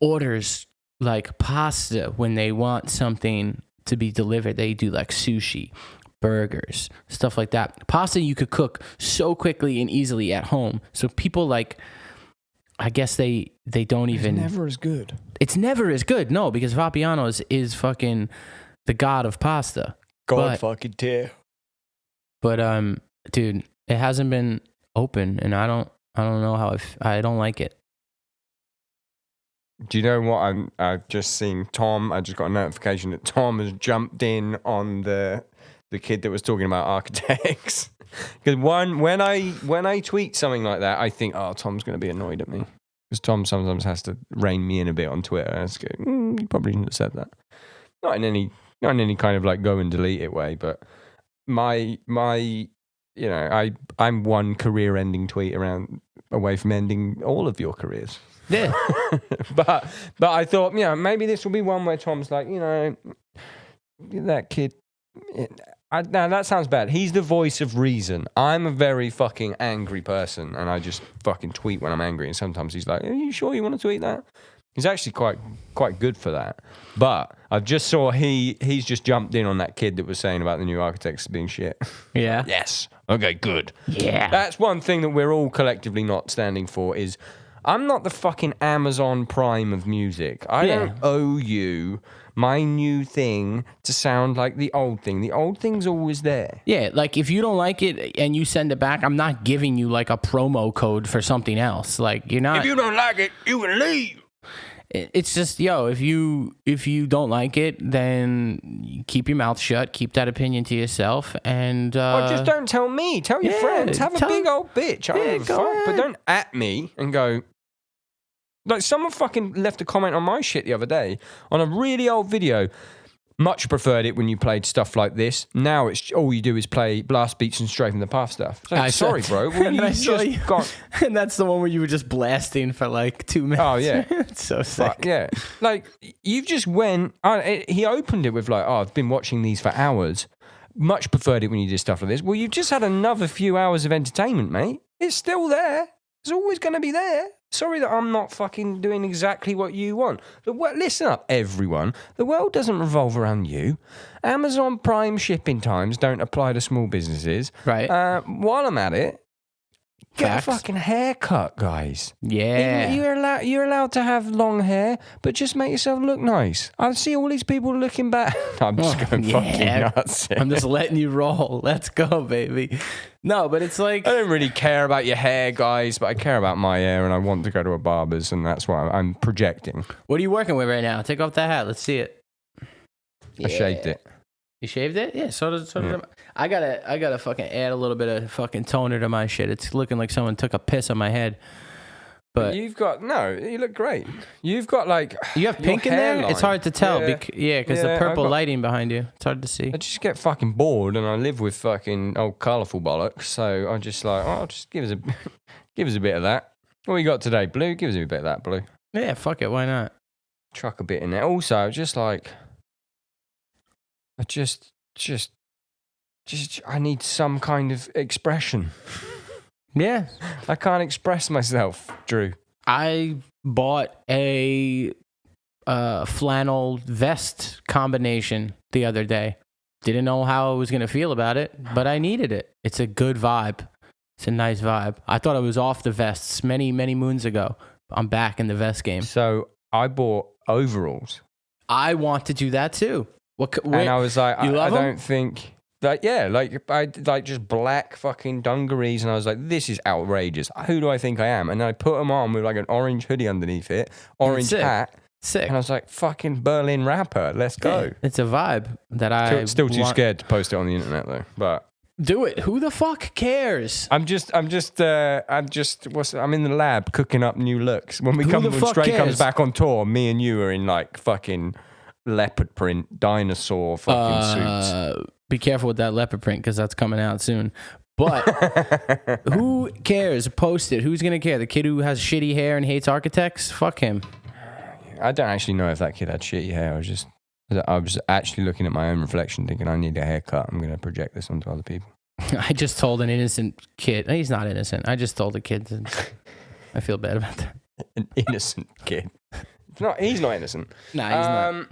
orders, like, pasta when they want something to be delivered. They do, like, sushi, burgers, stuff like that. Pasta you could cook so quickly and easily at home. So people, like, I guess they don't even... It's never as good. It's never as good, no, because Vapiano's is fucking the god of pasta. God fucking tier. But dude, it hasn't been open, and I don't know how I don't like it. Do you know what? I've just seen Tom. I just got a notification that Tom has jumped in on the kid that was talking about architects. Because when I tweet something like that, I think, oh, Tom's going to be annoyed at me. Because Tom sometimes has to rein me in a bit on Twitter. And I just go, you probably shouldn't have said that. Not in any kind of like go and delete it way, but my I'm one career-ending tweet away from ending all of your careers. Yeah. but I thought, maybe this will be one where Tom's like, that kid. Now that sounds bad. He's the voice of reason. I'm a very fucking angry person, and I just fucking tweet when I'm angry. And sometimes he's like, "Are you sure you want to tweet that?" He's actually quite good for that. But I just saw he's just jumped in on that kid that was saying about the new architects being shit. Yeah. Yes. Okay. Good. Yeah. That's one thing that we're all collectively not standing for. Is I'm not the fucking Amazon Prime of music. I don't owe you my new thing to sound like the old thing. The old thing's always there. Yeah, like if you don't like it and you send it back, I'm not giving you like a promo code for something else. Like you're not. If you don't like it, you can leave. It's just, if you don't like it, then keep your mouth shut. Keep that opinion to yourself, and just don't tell me. Tell your friends. Have a big old bitch. I don't give a fuck. But don't at me and go. Like someone fucking left a comment on my shit the other day on a really old video. Much preferred it when you played stuff like this. Now it's all you do is play blast beats and straight from the path stuff. Like, sorry, bro. Well, you just got. And that's the one where you were just blasting for like 2 minutes. Oh yeah, it's so sick. But, yeah, like you've just went. He opened it with like, "Oh, I've been watching these for hours." Much preferred it when you did stuff like this. Well, you've just had another few hours of entertainment, mate. It's still there. It's always going to be there. Sorry that I'm not fucking doing exactly what you want. Listen up, everyone. The world doesn't revolve around you. Amazon Prime shipping times don't apply to small businesses. Right. While I'm at it, get Facts. a fucking haircut, guys. Yeah. You're allowed to have long hair, but just make yourself look nice. I see all these people looking back. I'm just going fucking nuts. I'm just letting you roll. Let's go, baby. No, but it's like I don't really care about your hair, guys, but I care about my hair, and I want to go to a barber's, and that's why I'm projecting. What are you working with right now? Take off that hat. Let's see it. I shaved it. You shaved it? Yeah. So does I gotta fucking add a little bit of fucking toner to my shit. It's looking like someone took a piss on my head. But you look great. You've got like you have pink in there. It's hard to tell. Because the purple lighting behind you, it's hard to see. I just get fucking bored, and I live with fucking old colourful bollocks. So I just like, just give us a bit of that. What you got today, Blue? Give us a bit of that, Blue. Yeah, fuck it. Why not? Chuck a bit in there. Also, just like, I just I need some kind of expression. Yeah. I can't express myself, Drew. I bought a flannel vest combination the other day. Didn't know how I was going to feel about it, but I needed it. It's a good vibe. It's a nice vibe. I thought I was off the vests many, many moons ago. I'm back in the vest game. So I bought overalls. I want to do that too. And I was like, I love 'em? don't think... Like, yeah, like I like just black fucking dungarees, and I was like, this is outrageous. Who do I think I am? And then I put them on with like an orange hoodie underneath it, orange hat. Sick. And I was like, fucking Berlin rapper, let's go. It's a vibe that I still too scared to post it on the internet though. But do it. Who the fuck cares? I'm in the lab cooking up new looks. When Stray comes back on tour, me and you are in like fucking leopard print dinosaur fucking suits. Be careful with that leopard print because that's coming out soon. But who cares? Post it. Who's gonna care? The kid who has shitty hair and hates architects? Fuck him. I don't actually know if that kid had shitty hair. I was actually looking at my own reflection, thinking I need a haircut. I'm gonna project this onto other people. I just told an innocent kid. He's not innocent. I just told a kid. I feel bad about that. An innocent kid. He's not innocent. Nah, he's not.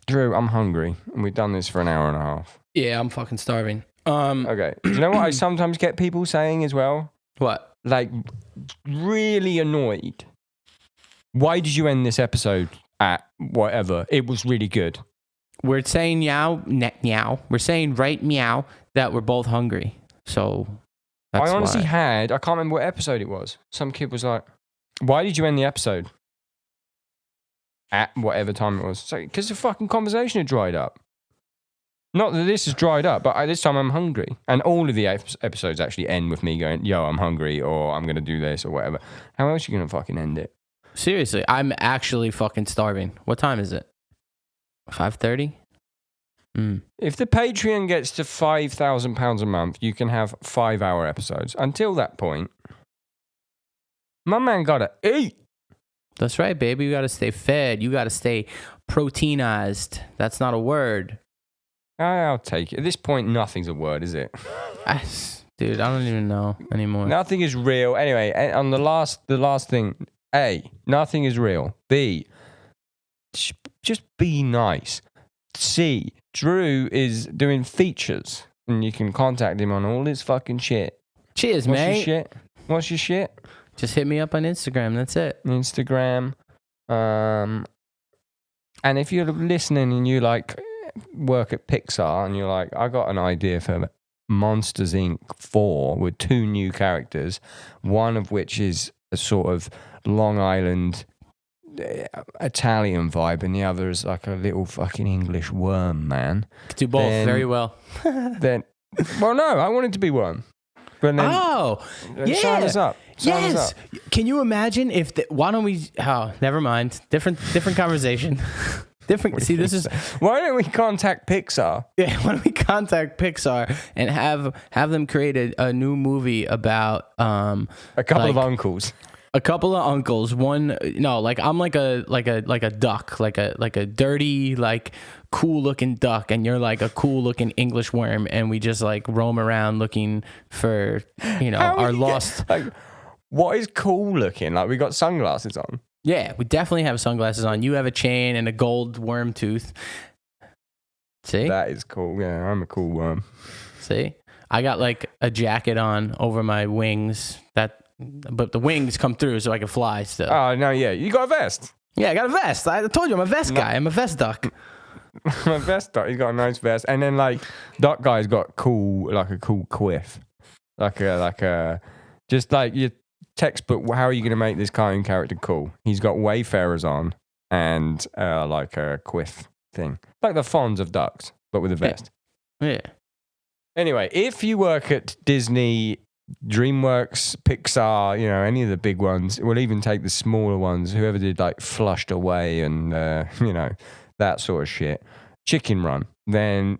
Drew, I'm hungry, and we've done this for an hour and a half. Yeah, I'm fucking starving. Okay. Do you know what I sometimes get people saying as well? What? Like, really annoyed. Why did you end this episode at whatever? It was really good. We're saying meow. We're saying right meow that we're both hungry. So that's I honestly why. I can't remember what episode it was. Some kid was like, why did you end the episode? At whatever time it was. Because the fucking conversation had dried up. Not that this has dried up, but this time I'm hungry. And all of the episodes actually end with me going, yo, I'm hungry, or I'm going to do this, or whatever. How else are you going to fucking end it? Seriously, I'm actually fucking starving. What time is it? 5:30? If the Patreon gets to £5,000 a month, you can have 5-hour episodes. Until that point, my man gotta eat. That's right, baby. You got to stay fed. You got to stay proteinized. That's not a word. I'll take it. At this point, nothing's a word, is it? Dude, I don't even know anymore. Nothing is real. Anyway, on the last thing, A, nothing is real. B, just be nice. C, Drew is doing features, and you can contact him on all his fucking shit. Cheers, What's mate. your shit? What's your shit? Just hit me up on Instagram. That's it. Instagram. And if you're listening and you like work at Pixar and you're like, I got an idea for Monsters Inc. 4 with 2 new characters, one of which is a sort of Long Island Italian vibe and the other is like a little fucking English worm, man. Do both very well. Well, no, I want it to be worm. But then, yeah. Sign us up. Sign us up. Can you imagine if why don't we never mind. Different conversation. Different. See, this is why don't we contact Pixar? Yeah, why don't we contact Pixar and have them create a new movie about a couple of uncles. A couple of uncles. One, no, like I'm like a duck, like a dirty, like cool looking duck, and you're like a cool looking English worm, and we just like roam around looking for our lost. Like, what is cool looking? Like we got sunglasses on. Yeah, we definitely have sunglasses on. You have a chain and a gold worm tooth. See? That is cool. Yeah, I'm a cool worm. See? I got like a jacket on over my wings but the wings come through so I can fly still. Oh, no, yeah. You got a vest. Yeah, I got a vest. I told you I'm a vest guy. I'm a vest duck. I'm a vest duck. He's got a nice vest. And then like duck guy's got a cool quiff. Like just like your textbook, how are you going to make this cartoon character cool? He's got Wayfarers on and like a quiff thing. Like the Fonz of ducks, but with a vest. Yeah. Anyway, if you work at Disney, DreamWorks, Pixar, any of the big ones, we'll even take the smaller ones, whoever did like Flushed Away and, that sort of shit. Chicken Run. Then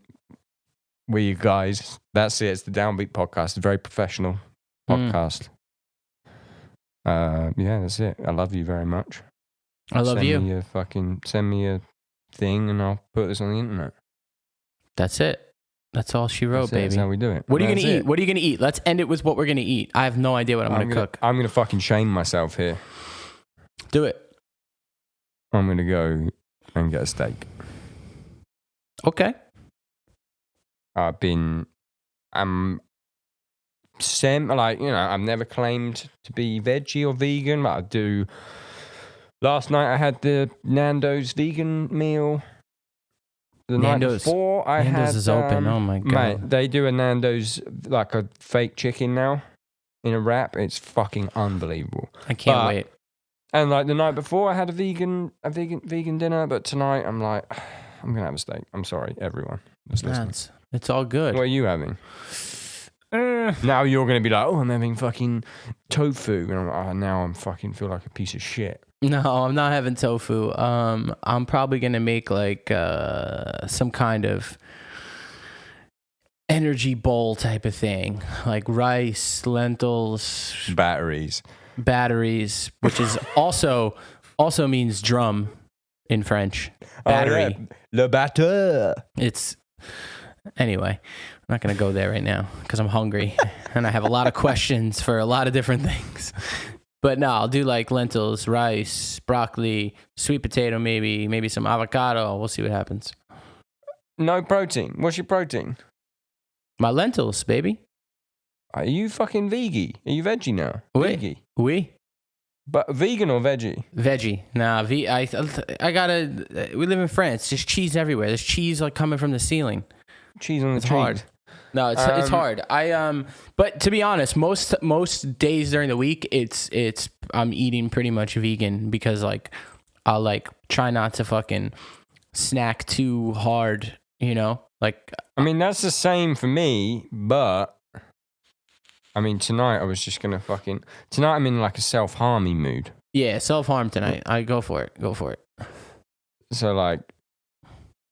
we guys, that's it. It's the Downbeat podcast. A very professional podcast. Yeah, that's it. I love you very much. I love you. Send me a thing and I'll put this on the internet. That's it. That's all she wrote, baby. That's how we do it. What are you going to eat? What are you going to eat? Let's end it with what we're going to eat. I have no idea what I'm going to cook. I'm going to fucking shame myself here. Do it. I'm going to go and get a steak. Okay. I've never claimed to be veggie or vegan, but I do. Last night I had the Nando's vegan meal. The night before I had... Nando's is open. Oh my God. Mate, they do a Nando's, like a fake chicken now in a wrap. It's fucking unbelievable. I can't wait. And like the night before I had a vegan dinner, but tonight I'm like, I'm going to have a steak. I'm sorry, everyone. It's all good. What are you having? Now you're going to be like, oh, I'm having fucking tofu. And I'm like, oh, now I'm fucking feel like a piece of shit. No, I'm not having tofu. I'm probably going to make like some kind of energy bowl type of thing. Like rice, lentils. Batteries, which is also means drum in French. Battery. Oh, yeah. Le batteur. Anyway, I'm not going to go there right now because I'm hungry and I have a lot of questions for a lot of different things. But no, I'll do like lentils, rice, broccoli, sweet potato, maybe some avocado. We'll see what happens. No protein. What's your protein? My lentils, baby. Are you fucking veggie? Are you veggie now? Oui. But vegan or veggie? Veggie. Nah, I gotta. We live in France. There's cheese everywhere. There's cheese like coming from the ceiling. Cheese on the It's tree. hard. No, it's hard. But to be honest, most days during the week, it's I'm eating pretty much vegan because like I'll like try not to fucking snack too hard, you know? Like I mean, that's the same for me, but I mean, tonight I was just gonna tonight I'm in like a self-harming mood. yeah, self-harm tonight. I go for it. Go for it. So like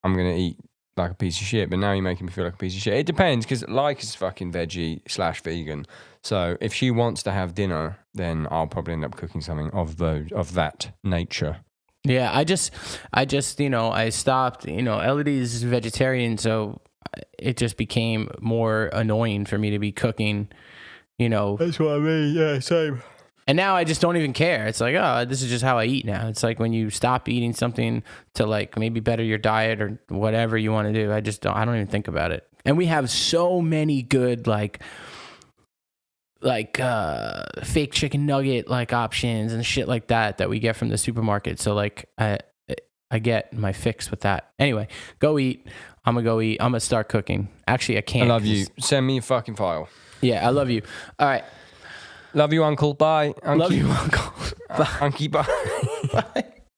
I'm gonna eat like a piece of shit, but now you're making me feel like a piece of shit. It depends, because like is fucking veggie / vegan. So if she wants to have dinner, then I'll probably end up cooking something of that nature. Yeah, I just, I stopped, Elodie's vegetarian, so it just became more annoying for me to be cooking, That's what I mean. Yeah, same. And now I just don't even care. It's like, oh, this is just how I eat now. It's like when you stop eating something to like maybe better your diet or whatever you want to do. I don't even think about it. And we have so many good like fake chicken nugget like options and shit like that we get from the supermarket. So like I get my fix with that. Anyway, go eat. I'm gonna go eat. I'm gonna start cooking. Actually, I can't. I love you. Send me a fucking file. Yeah, I love you. All right. Love you, Uncle. Bye. Unky. Love you, Uncle. Bye. Unky, bye. Bye.